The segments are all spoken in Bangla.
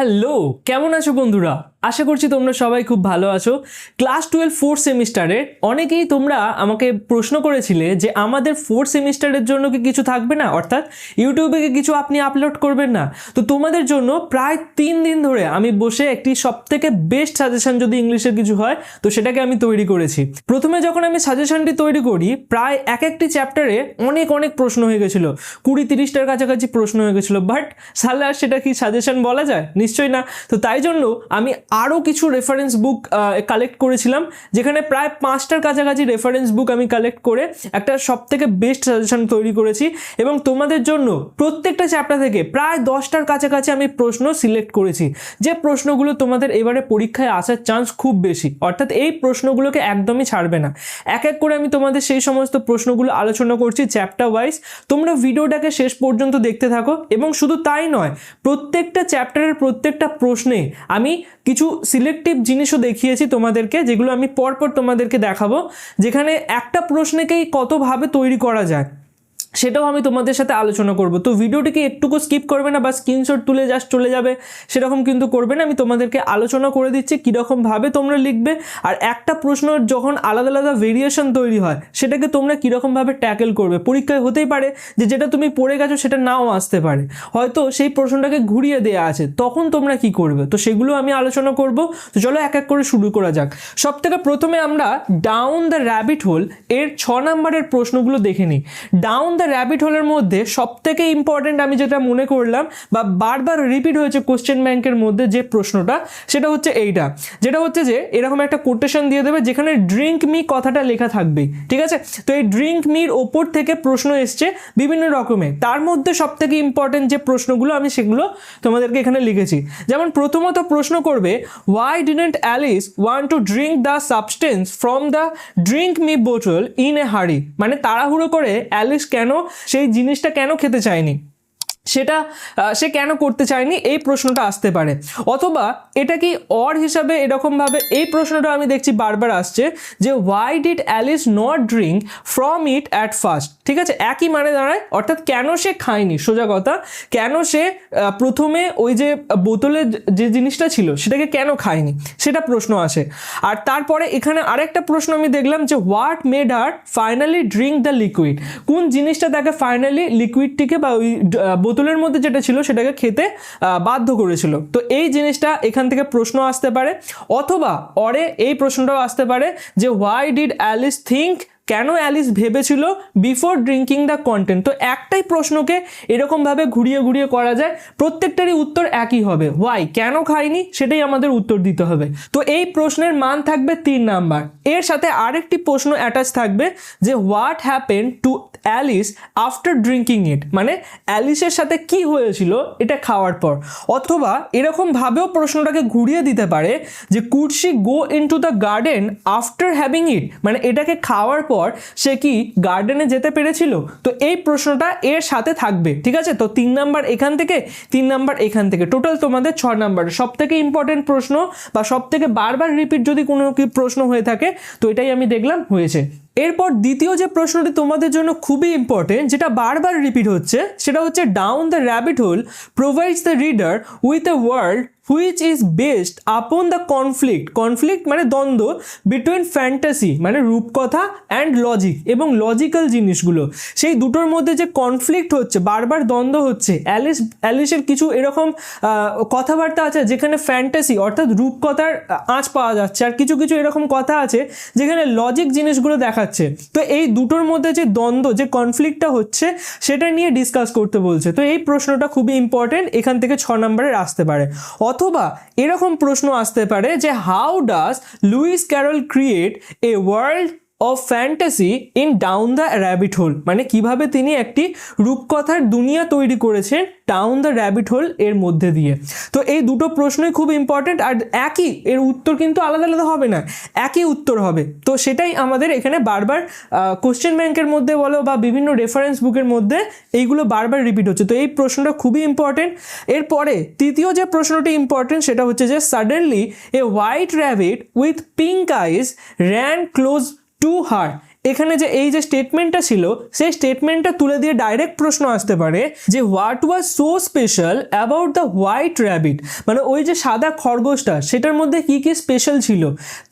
হ্যালো, কেমন আছো বন্ধুরা? আশা করছি তোমরা সবাই খুব ভালো আছো। ক্লাস 12 ফোর্থ সেমিস্টারের অনেকেই তোমরা আমাকে প্রশ্ন করেছিলে যে আমাদের ফোর্থ সেমিস্টারের জন্য কি কিছু থাকবে না, অর্থাৎ ইউটিউবে কি কিছু আপনি আপলোড করবেন না। তো তোমাদের জন্য প্রায় 3 দিন ধরে আমি বসে একটি সবথেকে বেস্ট সাজেশন যদি ইংলিশের কিছু হয় তো সেটাকে আমি তৈরি করেছি। প্রথমে যখন আমি সাজেশনটি তৈরি করি প্রায় একটি চ্যাপ্টারে অনেক প্রশ্ন হয়ে গেছিলো, 20-30টার কাছাকাছি প্রশ্ন হয়ে গেছিলো। বাট সালা সেটা কি সাজেশন বলা যায়? নিশ্চয়ই না। তো তাই জন্য আমি আরও কিছু রেফারেন্স বুক কালেক্ট করেছিলাম, যেখানে প্রায় 5টার কাছাকাছি রেফারেন্স বুক আমি কালেক্ট করে একটা সবথেকে বেস্ট সাজেশন তৈরি করেছি। এবং তোমাদের জন্য প্রত্যেকটা চ্যাপ্টার থেকে প্রায় 10টার কাছাকাছি আমি প্রশ্ন সিলেক্ট করেছি, যে প্রশ্নগুলো তোমাদের এবারে পরীক্ষায় আসার চান্স খুব বেশি, অর্থাৎ এই প্রশ্নগুলোকে একদমই ছাড়বে না। এক এক করে আমি তোমাদের সেই সমস্ত প্রশ্নগুলো আলোচনা করছি চ্যাপ্টার ওয়াইজ। তোমরা ভিডিওটাকে শেষ পর্যন্ত দেখতে থাকো। এবং শুধু তাই নয়, প্রত্যেকটা চ্যাপ্টারের প্রত্যেকটা প্রশ্নে আমি কিছু সিলেক্টিভ জিনিসও দেখিয়েছি তোমাদেরকে, যেগুলো আমি পরপর তোমাদেরকে দেখাবো, যেখানে একটা প্রশ্নকেই কতভাবে তৈরি করা যায় সেটাও আমি তোমাদের সাথে আলোচনা করব। তো ভিডিওটিকে একটুকু স্কিপ করবে না বা স্ক্রিনশট তুলে জাস্ট চলে যাবে সেরকম কিন্তু করবে না। আমি তোমাদেরকে আলোচনা করে দিচ্ছি কীরকমভাবে তোমরা লিখবে, আর একটা প্রশ্ন যখন আলাদা আলাদা ভেরিয়েশন তৈরি হয় সেটাকে তোমরা কীরকমভাবে ট্যাকেল করবে। পরীক্ষায় হতেই পারে যে যেটা তুমি পড়ে গেছো সেটা নাও আসতে পারে, হয়তো সেই প্রশ্নটাকে ঘুরিয়ে দেওয়া আছে, তখন তোমরা কি করবে, তো সেগুলো আমি আলোচনা করব। তো চলো এক এক করে শুরু করা যাক। সবথেকে প্রথমে আমরা ডাউন দ্য র্যাবিট হোল এর 6 নম্বরের প্রশ্নগুলো দেখে নিই। ডাউন দ্য র্যাবিট হোলের মধ্যে সবথেকে ইম্পর্টেন্ট আমি যেটা মনে করলাম বা বারবার রিপিট হয়েছে কোশ্চেন ব্যাংকের মধ্যে যে প্রশ্নটা, সেটা হচ্ছে এইটা, যেটা হচ্ছে যে এরকম একটা কোটেশন দিয়ে দেবে যেখানে ড্রিঙ্ক মি কথাটা লেখা থাকবে, ঠিক আছে? তো এই ড্রিঙ্ক মির ওপর থেকে প্রশ্ন এসছে বিভিন্ন রকমের, তার মধ্যে সবথেকে ইম্পর্টেন্ট যে প্রশ্নগুলো আমি সেগুলো তোমাদেরকে এখানে লিখেছি। যেমন প্রথমত প্রশ্ন করবে, why didn't Alice want to drink the substance from the drink me bottle in a hurry, মানে তাড়াহুড়ো করে অ্যালিস কেন সেই জিনিসটা কেন খেতে চায়নি, সেটা সে কেন করতে চায়নি, এই প্রশ্নটা আসতে পারে। অথবা এটা কি অর হিসাবে এরকমভাবে এই প্রশ্নটা আমি দেখছি বারবার আসছে যে Y did Alice not drink from it at first, ঠিক আছে? একই মানে দাঁড়ায়, অর্থাৎ কেন সে খায়নি, সোজা কথা, কেন সে প্রথমে ওই যে বোতলে যে জিনিসটা ছিল সেটাকে কেন খায়নি, সেটা প্রশ্ন আসে। আর তারপরে এখানে আরেকটা প্রশ্ন আমি দেখলাম যে what made her finally drink the liquid, কোন জিনিসটা তাকে ফাইনালি লিকুইডটিকে বা ওই বোতলের মধ্যে যেটা ছিল সেটাকে খেতে বাধ্য করেছিল। তো এই জিনিসটা এখান থেকে প্রশ্ন আসতে পারে। অথবা অরে এই প্রশ্নটাও আসতে পারে যে হোয়াই ডিড অ্যালিস থিঙ্ক, কেন অ্যালিস ভেবেছিল বিফোর ড্রিঙ্কিং দ্য কন্টেন্ট। তো একটাই প্রশ্নকে এরকমভাবে ঘুরিয়ে ঘুরিয়ে করা যায়, প্রত্যেকটারই উত্তর একই হবে, হোয়াই, কেন খাইনি, সেটাই আমাদের উত্তর দিতে হবে। তো এই প্রশ্নের মান থাকবে 3 নাম্বার। এর সাথে আরেকটি প্রশ্ন অ্যাটাচ থাকবে যে what happen to Alice after drinking it, মানে অ্যালিসের সাথে কি হয়েছিল এটা খাওয়ার পর। অথবা এরকমভাবেও প্রশ্নটাকে ঘুরিয়ে দিতে পারে যে could she go into the garden after having it, মানে এটাকে খাওয়ার পর সে কি গার্ডেনে যেতে পেরেছিল। তো এই প্রশ্নটা এর সাথে থাকবে, ঠিক আছে? তো 3 নাম্বার এখান থেকে, 3 নাম্বার এখান থেকে, টোটাল তোমাদের 6 নাম্বার। সব থেকে ইম্পর্টেন্ট প্রশ্ন বা সব থেকে বারবার রিপিট যদি কোনো কি প্রশ্ন হয়ে থাকে তো এটাই আমি দেখলাম হয়েছে। এরপর দ্বিতীয় যে প্রশ্নটি তোমাদের জন্য খুবই ইম্পর্টেন্ট, যেটা বারবার রিপিট হচ্ছে, সেটা হচ্ছে down the rabbit whole provides the reader with a world which is based upon the conflict মানে দ্বন্দ্ব বিটুইন ফ্যান্টাসি মানে রূপকথা অ্যান্ড লজিক, এবং লজিক্যাল জিনিসগুলো, সেই দুটোর মধ্যে যে কনফ্লিক্ট হচ্ছে, বারবার দ্বন্দ্ব হচ্ছে। অ্যালিসের কিছু এরকম কথাবার্তা আছে যেখানে ফ্যান্টাসি অর্থাৎ রূপকথার আঁচ পাওয়া যাচ্ছে, আর কিছু কিছু এরকম কথা আছে যেখানে লজিক জিনিসগুলো দেখাচ্ছে। তো এই দুটোর মধ্যে যে দ্বন্দ্ব, যে কনফ্লিক্টটা হচ্ছে, সেটা নিয়ে ডিসকাস করতে বলছে। তো এই প্রশ্নটা খুবই ইম্পর্টেন্ট, এখান থেকে 6 নম্বরের আসতে পারে। অথবা এরকম প্রশ্ন আসতে পারে যে how does Lewis Carroll create a world of fantasy in down the rabbit hole, মানে কিভাবে তিনি একটি রূপকথার দুনিয়া তৈরি করেছেন ডাউন দ্য র্যাবিট হোল এর মধ্যে দিয়ে। তো এই দুটো প্রশ্নই খুব ইম্পর্টেন্ট, আর একই, এর উত্তর কিন্তু আলাদা আলাদা হবে না, একই উত্তর হবে। তো সেটাই আমাদের এখানে বারবার কোশ্চেন ব্যাংকের মধ্যে বলো বা বিভিন্ন রেফারেন্স বুকের মধ্যে এইগুলো বারবার রিপিট হচ্ছে। তো এই প্রশ্নটা খুবই ইম্পর্টেন্ট। এরপরে তৃতীয় যে প্রশ্নটি ইম্পর্টেন্ট সেটা হচ্ছে যে suddenly a white rabbit with pink eyes ran close to her, এখানে যে এই যে স্টেটমেন্টটা ছিল সেই স্টেটমেন্টটা তুলে দিয়ে ডাইরেক্ট প্রশ্ন আসতে পারে যে what was so special about the white rabbit, মানে ওই যে সাদা খরগোশটা সেটার মধ্যে কি কি স্পেশাল ছিল।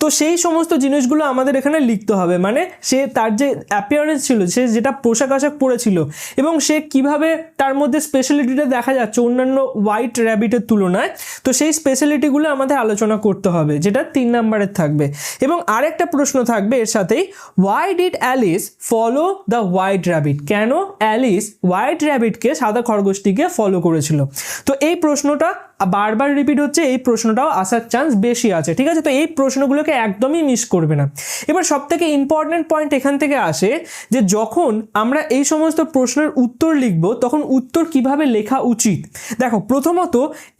তো সেই সমস্ত জিনিসগুলো আমাদের এখানে লিখতে হবে, মানে সে তার যে অ্যাপিয়ারেন্স ছিল, সে যেটা পোশাক আশাক পরেছিল এবং সে কিভাবে তার মধ্যে স্পেশালিটিটা দেখা যাচ্ছে অন্যান্য হোয়াইট র্যাবিটের তুলনায়, তো সেই স্পেশালিটিগুলো আমাদের আলোচনা করতে হবে, যেটা 3 নম্বরের থাকবে। এবং আরেকটা প্রশ্ন থাকবে এর সাথেই, why did Alice follow the white rabbit, কেন অ্যালিস হোয়াইট র্যাবিটকে সাদা খরগোশটিকে ফলো করেছিল। তো এই প্রশ্নটা বারবার রিপিট হচ্ছে, এই প্রশ্নটাও আসার চান্স বেশি আছে, ঠিক আছে। তো এই প্রশ্নগুলোকে একদমই মিস করবে না। এবার সব থেকে ইম্পর্টেন্ট পয়েন্ট এখান থেকে আসে যে যখন আমরা এই সমস্ত প্রশ্নের উত্তর লিখব তখন উত্তর কিভাবে লেখা উচিত। দেখো, প্রথমত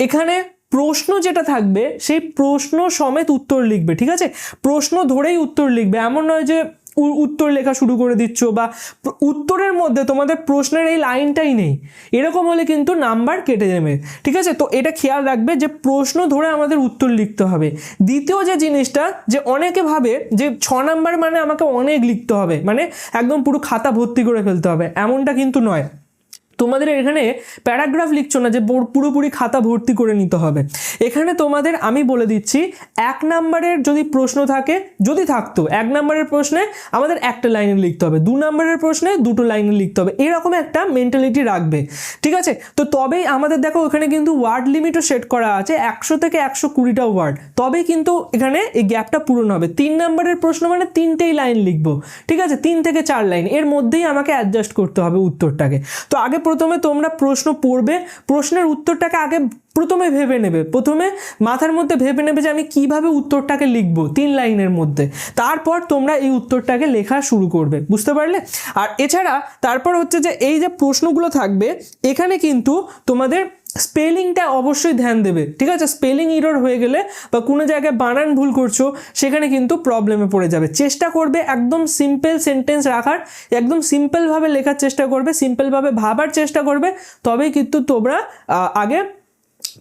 এখানে প্রশ্ন যেটা থাকবে সেই প্রশ্ন সমেত উত্তর লিখবে, ঠিক আছে। প্রশ্ন ধরেই উত্তর লিখবে, এমন নয় যে উত্তর লেখা শুরু করে দিচ্ছ বা উত্তরের মধ্যে তোমাদের প্রশ্নের এই লাইনটাই নেই, এরকম হলে কিন্তু নাম্বার কেটে যাবে, ঠিক আছে। তো এটা খেয়াল রাখবে যে প্রশ্ন ধরে আমাদের উত্তর লিখতে হবে। দ্বিতীয় যে জিনিসটা, যে অনেকে ভাবে যে 6 নাম্বার মানে আমাকে অনেক লিখতে হবে, মানে একদম পুরো খাতা ভর্তি করে ফেলতে হবে, এমনটা কিন্তু নয়। তোমাদের এখানে প্যারাগ্রাফ লিখছো না যে পুরোপুরি খাতা ভর্তি করে নিতে হবে। এখানে তোমাদের আমি বলে দিচ্ছি, 1 নাম্বারের যদি প্রশ্ন থাকে, যদি থাকতো 1 নাম্বারের প্রশ্নে আমাদের একটা লাইনে লিখতে হবে, 2 নাম্বারের প্রশ্নে 2টো লাইনে লিখতে হবে, এরকম একটা মেন্টালিটি রাখবে, ঠিক আছে। তো তবেই আমাদের দেখো এখানে কিন্তু ওয়ার্ড লিমিটও সেট করা আছে 100 থেকে 120টা ওয়ার্ড, তবেই কিন্তু এখানে এই গ্যাপটা পূরণ হবে। 3 নাম্বারের প্রশ্ন মানে 3টেই লাইন লিখবো, ঠিক আছে, 3 থেকে 4 লাইন, এর মধ্যেই আমাকে অ্যাডজাস্ট করতে হবে উত্তরটাকে। তো আগে প্রথমে তোমরা প্রশ্ন পড়বে, প্রশ্নের উত্তরটাকে আগে প্রথমে ভেবে নেবে, প্রথমে মাথার মধ্যে ভেবে নেবে যে আমি কিভাবে উত্তরটাকে লিখবো 3 লাইনের মধ্যে, তারপর তোমরা এই উত্তরটাকে লেখা শুরু করবে, বুঝতে পারলে। আর এছাড়া তারপর হচ্ছে যে এই যে প্রশ্নগুলো থাকবে এখানে কিন্তু তোমাদের স্পেলিংটা অবশ্যই ধ্যান দেবে, ঠিক আছে। স্পেলিং এরর হয়ে গেলে বা কোনো জায়গায় বানান ভুল করছো সেখানে কিন্তু প্রবলেমে পড়ে যাবে। চেষ্টা করবে একদম সিম্পল সেন্টেন্স রাখার, একদম সিম্পলভাবে লেখার চেষ্টা করবে, সিম্পলভাবে ভাবার চেষ্টা করবে, তবেই কিন্তু তোমরা আগে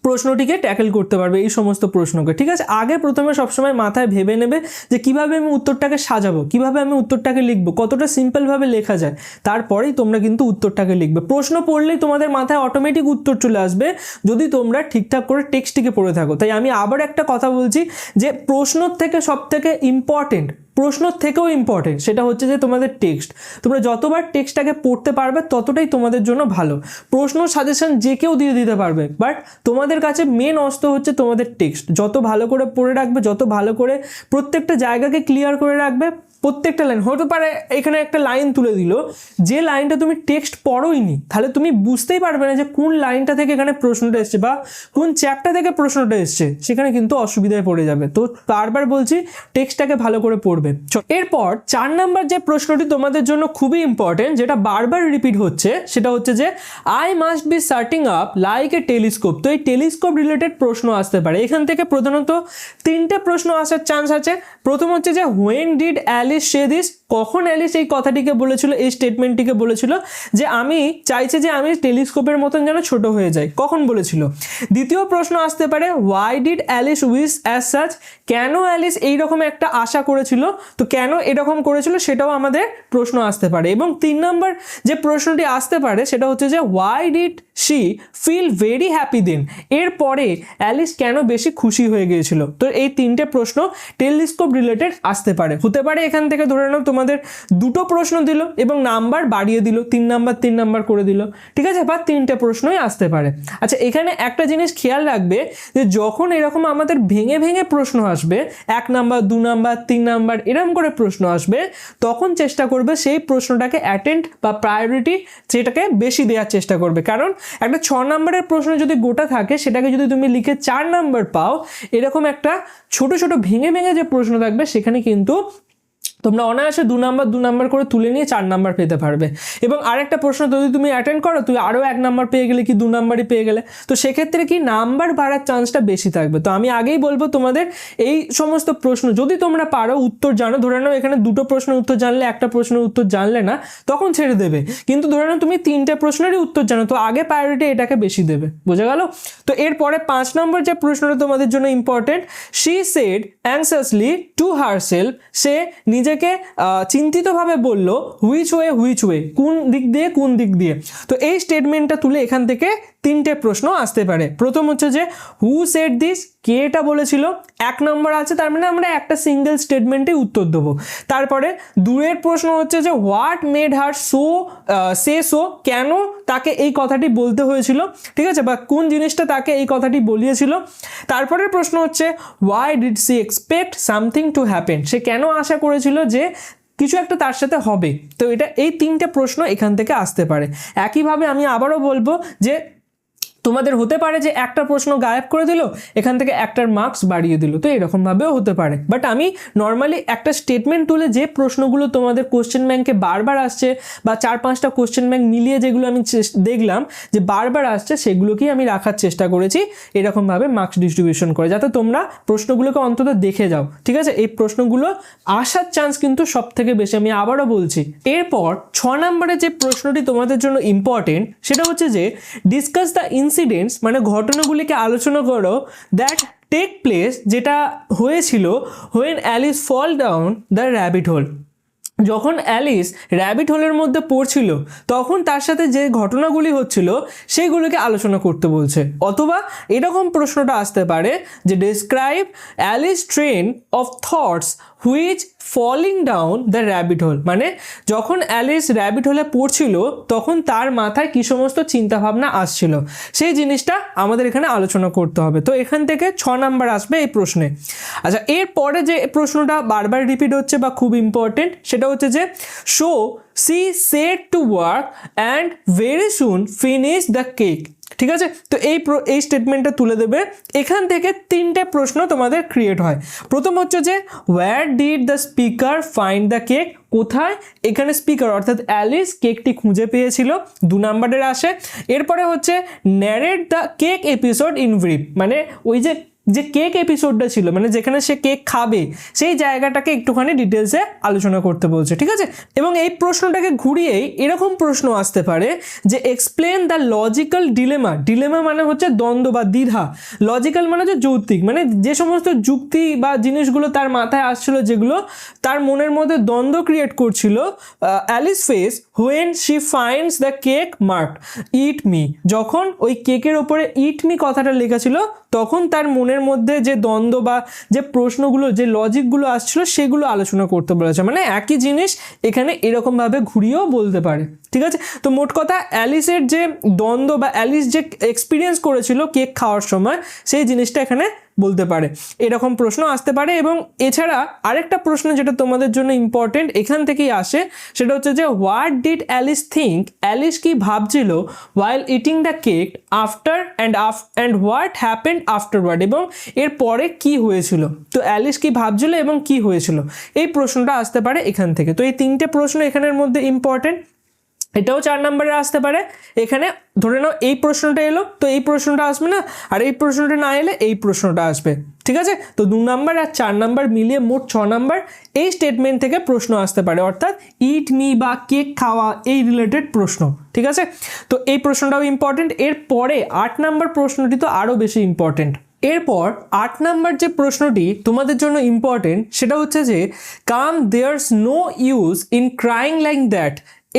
প্রশ্নটিকে ট্যাকেল করতে পারবে, এই সমস্ত প্রশ্নকে, ঠিক আছে। আগে প্রথমে সবসময় মাথায় ভেবে নেবে যে কিভাবে আমি উত্তরটাকে সাজাবো, কিভাবে আমি উত্তরটাকে লিখবো, কতটা সিম্পলভাবে লেখা যায়, তারপরেই তোমরা কিন্তু উত্তরটাকে লিখবে। প্রশ্ন পড়লেই তোমাদের মাথায় অটোমেটিক উত্তর চলে আসবে যদি তোমরা ঠিকঠাক করে টেক্সটটিকে পড়ে থাকো। তাই আমি আবার একটা কথা বলছি যে প্রশ্নর থেকে সব থেকে ইম্পর্টেন্ট, প্রশ্নর থেকেও ইম্পর্টেন্ট সেটা হচ্ছে যে তোমাদের টেক্সট। তোমরা যতবার টেক্সটটাকে পড়তে পারবে ততটাই তোমাদের জন্য ভালো। প্রশ্ন সাজেশন যে কেউ দিয়ে দিতে পারবে, বাট তোমাদের কাছে মেন অস্ত্র হচ্ছে তোমাদের টেক্সট। যত ভালো করে পড়ে রাখবে, যত ভালো করে প্রত্যেকটা জায়গাকে ক্লিয়ার করে রাখবে, প্রত্যেকটা লাইন, হতে পারে এখানে একটা লাইন তুলে দিল, যে লাইনটা তুমি টেক্সট পড়োইনি, তাহলে তুমি বুঝতেই পারবে না যে কোন লাইনটা থেকে এখানে প্রশ্নটা এসছে বা কোন চ্যাপ্টার থেকে প্রশ্নটা এসছে, সেখানে কিন্তু অসুবিধায় পড়ে যাবে। তো বারবার বলছি টেক্সটটাকে ভালো করে পড়বে। এরপর 4 নাম্বার যে প্রশ্নটি তোমাদের জন্য খুবই ইম্পর্টেন্ট, যেটা বারবার রিপিট হচ্ছে, সেটা হচ্ছে যে I must be sorting up like a telescope. তো এই টেলিস্কোপ রিলেটেড প্রশ্ন আসতে পারে। এখান থেকে প্রধানত 3টে প্রশ্ন আসার চান্স আছে। প্রথম হচ্ছে যে when did Alice say this, কখন অ্যালিস এই কথাটিকে বলেছিল, এই স্টেটমেন্টটিকে বলেছিল যে আমি চাইছি যে আমি টেলিস্কোপের মতন যেন ছোট হয়ে যাই, কখন বলেছিল। দ্বিতীয় প্রশ্ন আসতে পারে why did Alice wish as such, কেন অ্যালিস এইরকম একটা আশা করেছিল, তো কেন এরকম করেছিল সেটাও আমাদের প্রশ্ন আসতে পারে। এবং 3 নম্বর যে প্রশ্নটি আসতে পারে সেটা হচ্ছে যে why did she feel very happy then, এরপরে অ্যালিস কেন বেশি খুশি হয়ে গিয়েছিল। তো এই 3টে প্রশ্ন টেলিস্কোপ রিলেটেড আসতে পারে। হতে পারে এখান থেকে ধরে নাও তোমাদের 2টো প্রশ্ন দিল এবং নাম্বার বাড়িয়ে দিল, 3 নাম্বার করে দিল, ঠিক আছে, বা 3টে প্রশ্নই আসতে পারে। আচ্ছা, এখানে একটা জিনিস খেয়াল রাখবে যে যখন এরকম আমাদের ভেঙে ভেঙে প্রশ্ন আসবে, 1 নাম্বার 2 নাম্বার 3 নাম্বার এরকম করে প্রশ্ন আসবে, তখন চেষ্টা করবে সেই প্রশ্নটাকে অ্যাটেন্ড বা প্রায়োরিটি সেটাকে বেশি দেওয়ার চেষ্টা করবে। কারণ একটা 6 নাম্বারের প্রশ্ন যদি গোটা থাকে সেটাকে যদি তুমি লিখে 4 নাম্বার পাও, এরকম একটা ছোট ছোট ভেঙে ভেঙে যে প্রশ্ন থাকবে সেখানে কিন্তু তোমরা অনায়াসে 2 নাম্বার করে তুলে নিয়ে 4 নাম্বার পেতে পারবে। এবং আরেকটা প্রশ্ন যদি তুমি অ্যাটেন্ড করো, তুই আরও 1 নাম্বার পেয়ে গেলে কি 2 নাম্বারই পেয়ে গেলে, তো সেক্ষেত্রে কি নাম্বার বাড়ার চান্সটা বেশি থাকবে। তো আমি আগেই বলবো তোমাদের এই সমস্ত প্রশ্ন যদি তোমরা পারো, উত্তর জানো, ধরে নাও এখানে 2টো প্রশ্নের উত্তর জানলে, একটা প্রশ্নের উত্তর জানলে না, তখন ছেড়ে দেবে। কিন্তু ধরে নাও তুমি 3টে প্রশ্নেরই উত্তর জানো, তো আগে প্রায়োরিটি এটাকে বেশি দেবে, বোঝা গেল। তো এরপরে 5 নম্বর যে প্রশ্নটা তোমাদের জন্য important, she said anxiously to herself, সে নিজে নিজেকে চিন্তিতভাবে বলল হুইচ ওয়ে, কোন দিক দিয়ে। তো এই স্টেটমেন্টটা তুলে এখান থেকে তিনটে প্রশ্ন আসতে পারে। প্রথম হচ্ছে যে হু সেড দিস, কে এটা বলেছিল, 1 নম্বর আছে, তার মানে আমরা একটা সিঙ্গেল স্টেটমেন্টে উত্তর দেবো। তারপরে দুয়ের প্রশ্ন হচ্ছে যে হোয়াট মেড হার সো, কেন তাকে এই কথাটি বলতে হয়েছিল, ঠিক আছে, বা কোন জিনিসটা তাকে এই কথাটি বলিয়েছিল। তারপরের প্রশ্ন হচ্ছে why did she expect something to happen, সে কেন আশা করেছিল যে কিছু একটা তার সাথে হবে। তো এই তিনটে প্রশ্ন এখান থেকে আসতে পারে। একইভাবে আমি আবারও বলবো যে তোমাদের হতে পারে যে একটা প্রশ্ন গায়েব করে দিল, এখান থেকে একটার মার্কস বাড়িয়ে দিল, তো এরকমভাবেও হতে পারে। বাট আমি নর্মালি একটা স্টেটমেন্ট তুলে যে প্রশ্নগুলো তোমাদের কোশ্চেন ব্যাংকে বারবার আসছে বা 4-5টা কোশ্চেন ব্যাংক মিলিয়ে যেগুলো আমি দেখলাম যে বারবার আসছে, সেগুলোকেই আমি রাখার চেষ্টা করেছি এরকমভাবে মার্কস ডিস্ট্রিবিউশন করে, যাতে তোমরা প্রশ্নগুলোকে অন্তত দেখে যাও, ঠিক আছে। এই প্রশ্নগুলো আসার চান্স কিন্তু সব থেকে বেশি, আমি আবারও বলছি। এরপর 6 নম্বরে যে প্রশ্নটি তোমাদের জন্য ইম্পর্টেন্ট, সেটা হচ্ছে যে ডিসকাস দ্য ইনসিডেন্টস, মানে ঘটনাগুলিকে আলোচনা করো, দ্যাট টেক প্লেস, যেটা হয়েছিল when Alice fall down the rabbit hole, যখন অ্যালিস র্যাবিট হোলের মধ্যে পড়ছিল তখন তার সাথে যে ঘটনাগুলি হচ্ছিল সেইগুলোকে আলোচনা করতে বলছে। অথবা এরকম প্রশ্নটা আসতে পারে যে describe Alice train of thoughts which falling down the rabbit hole, মানে যখন অ্যালিস র্যাবিট হোলে পড়ছিল তখন তার মাথায় কী সমস্ত চিন্তাভাবনা আসছিল, সেই জিনিসটা আমাদের এখানে আলোচনা করতে হবে। তো এখান থেকে 6 নাম্বার আসবে এই প্রশ্নে। আচ্ছা, এরপরে যে প্রশ্নটা বারবার রিপিট হচ্ছে বা খুব ইম্পর্টেন্ট, সেটা হচ্ছে যে so she set to work and very soon finish the cake, ঠিক আছে। তো এই স্টেটমেন্টটা তুলে দেবে। এখান থেকে 3টে প্রশ্ন তোমাদের ক্রিয়েট হয়। প্রথম হচ্ছে যে where did the speaker find the cake, কোথায় এখানে স্পিকার অর্থাৎ অ্যালিস কেকটি খুঁজে পেয়েছিল, 2 নম্বরের আসে। এরপরে হচ্ছে narrate the cake episode in brief, মানে ওই যে কেক এপিসোডটা ছিল, মানে যেখানে সে কেক খাবে সেই জায়গাটাকে একটুখানি ডিটেলসে আলোচনা করতে বলছে, ঠিক আছে। এবং এই প্রশ্নটাকে ঘুরিয়েই এরকম প্রশ্ন আসতে পারে যে এক্সপ্লেন দ্য লজিক্যাল ডিলেমা মানে হচ্ছে দ্বন্দ্ব বা দ্বিধা, লজিক্যাল মানে হচ্ছে যৌক্তিক, মানে যে সমস্ত যুক্তি বা জিনিসগুলো তার মাথায় আসছিল, যেগুলো তার মনের মধ্যে দ্বন্দ্ব ক্রিয়েট করছিল Alice face when she finds the cake marked it me, যখন ওই কেকের ওপরে ইট মি কথাটা লেখা ছিল তখন তার মনের মধ্যে যে দ্বন্দ্ব বা যে প্রশ্নগুলো, যে লজিকগুলো আসছিল সেগুলো আলোচনা করতে বলেছে। মানে একই জিনিস এখানে এরকমভাবে ঘুরিয়েও বলতে পারে, ঠিক আছে। তো মোট কথা অ্যালিসের যে দ্বন্দ্ব বা অ্যালিস যে এক্সপিরিয়েন্স করেছিল কেক খাওয়ার সময়, সেই জিনিসটা এখানে বলতে পারে। এরকম প্রশ্ন আসতে পারে। এবং এছাড়া আরেকটা প্রশ্ন যেটা তোমাদের জন্য ইম্পর্টেন্ট এখান থেকেই আসে, সেটা হচ্ছে যে what did Alice think, Alice কি ভাবছিল while eating the cake after and what happened afterward, এবং এর পরে কি হয়েছিল। তো অ্যালিস কি ভাবছিল এবং কি হয়েছিল, এই প্রশ্নটা আসতে পারে এখান থেকে। তো এই 3টে প্রশ্ন এখানের মধ্যে ইম্পর্টেন্ট। এটাও 4 নম্বরে আসতে পারে। এখানে ধরে নাও এই প্রশ্নটা এলো, তো এই প্রশ্নটা আসবে না, আর এই প্রশ্নটা না এলে এই প্রশ্নটা আসবে, ঠিক আছে। তো 2 নম্বর আর 4 নম্বর মিলিয়ে মোট 6 নম্বর এই স্টেটমেন্ট থেকে প্রশ্ন আসতে পারে, অর্থাৎ ইট মি বা কেক খাওয়া এই রিলেটেড প্রশ্ন, ঠিক আছে। তো এই প্রশ্নটাও ইম্পর্টেন্ট। এরপরে 8 নম্বর প্রশ্নটি তো আরও বেশি ইম্পর্টেন্ট। এরপর 8 নম্বর যে প্রশ্নটি তোমাদের জন্য ইম্পর্টেন্ট, সেটা হচ্ছে যে come there's no use in crying like that,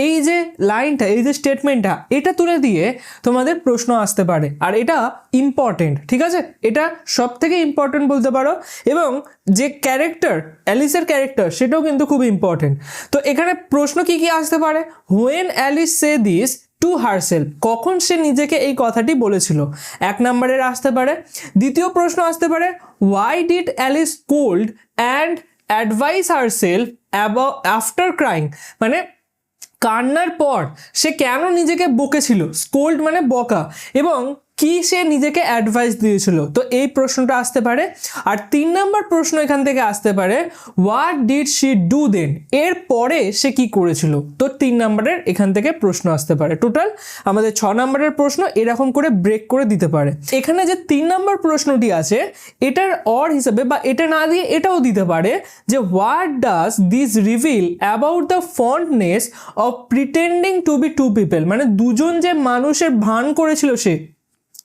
এই যে লাইনটা, এই যে স্টেটমেন্টটা, এটা তুলে দিয়ে তোমাদের প্রশ্ন আসতে পারে। আর এটা ইম্পর্টেন্ট, ঠিক আছে, এটা সব থেকে ইম্পর্টেন্ট বলতে পারো। এবং যে ক্যারেক্টার, অ্যালিসের ক্যারেক্টার, সেটাও কিন্তু খুব ইম্পর্টেন্ট। তো এখানে প্রশ্ন কি কি আসতে পারে, when Alice say this to herself, কখন সে নিজেকে এই কথাটি বলেছিল, 1 নম্বরের আসতে পারে। দ্বিতীয় প্রশ্ন আসতে পারে why did Alice cold and advice herself after crying, মানে কান্নার পর সে কেন নিজেকে বকেছিল, স্কোল্ড মানে বকা, এবং কি সে নিজেকে অ্যাডভাইস দিয়েছিল। তো এই প্রশ্নটা আসতে পারে। আর 3 নম্বর প্রশ্ন এখান থেকে আসতে পারে what did she do then, এর পরে সে কি করেছিল। তো 3 নম্বরের এখান থেকে প্রশ্ন আসতে পারে। টোটাল আমাদের 6 নম্বরের প্রশ্ন এরকম করে ব্রেক করে দিতে পারে। এখানে যে 3 নম্বর প্রশ্নটি আছে এটার অর হিসাবে বা এটা না দিয়ে এটাও দিতে পারে যে what does this reveal about the fondness of pretending to be two people, মানে দুজন যে মানুষের ভান করেছিল সে,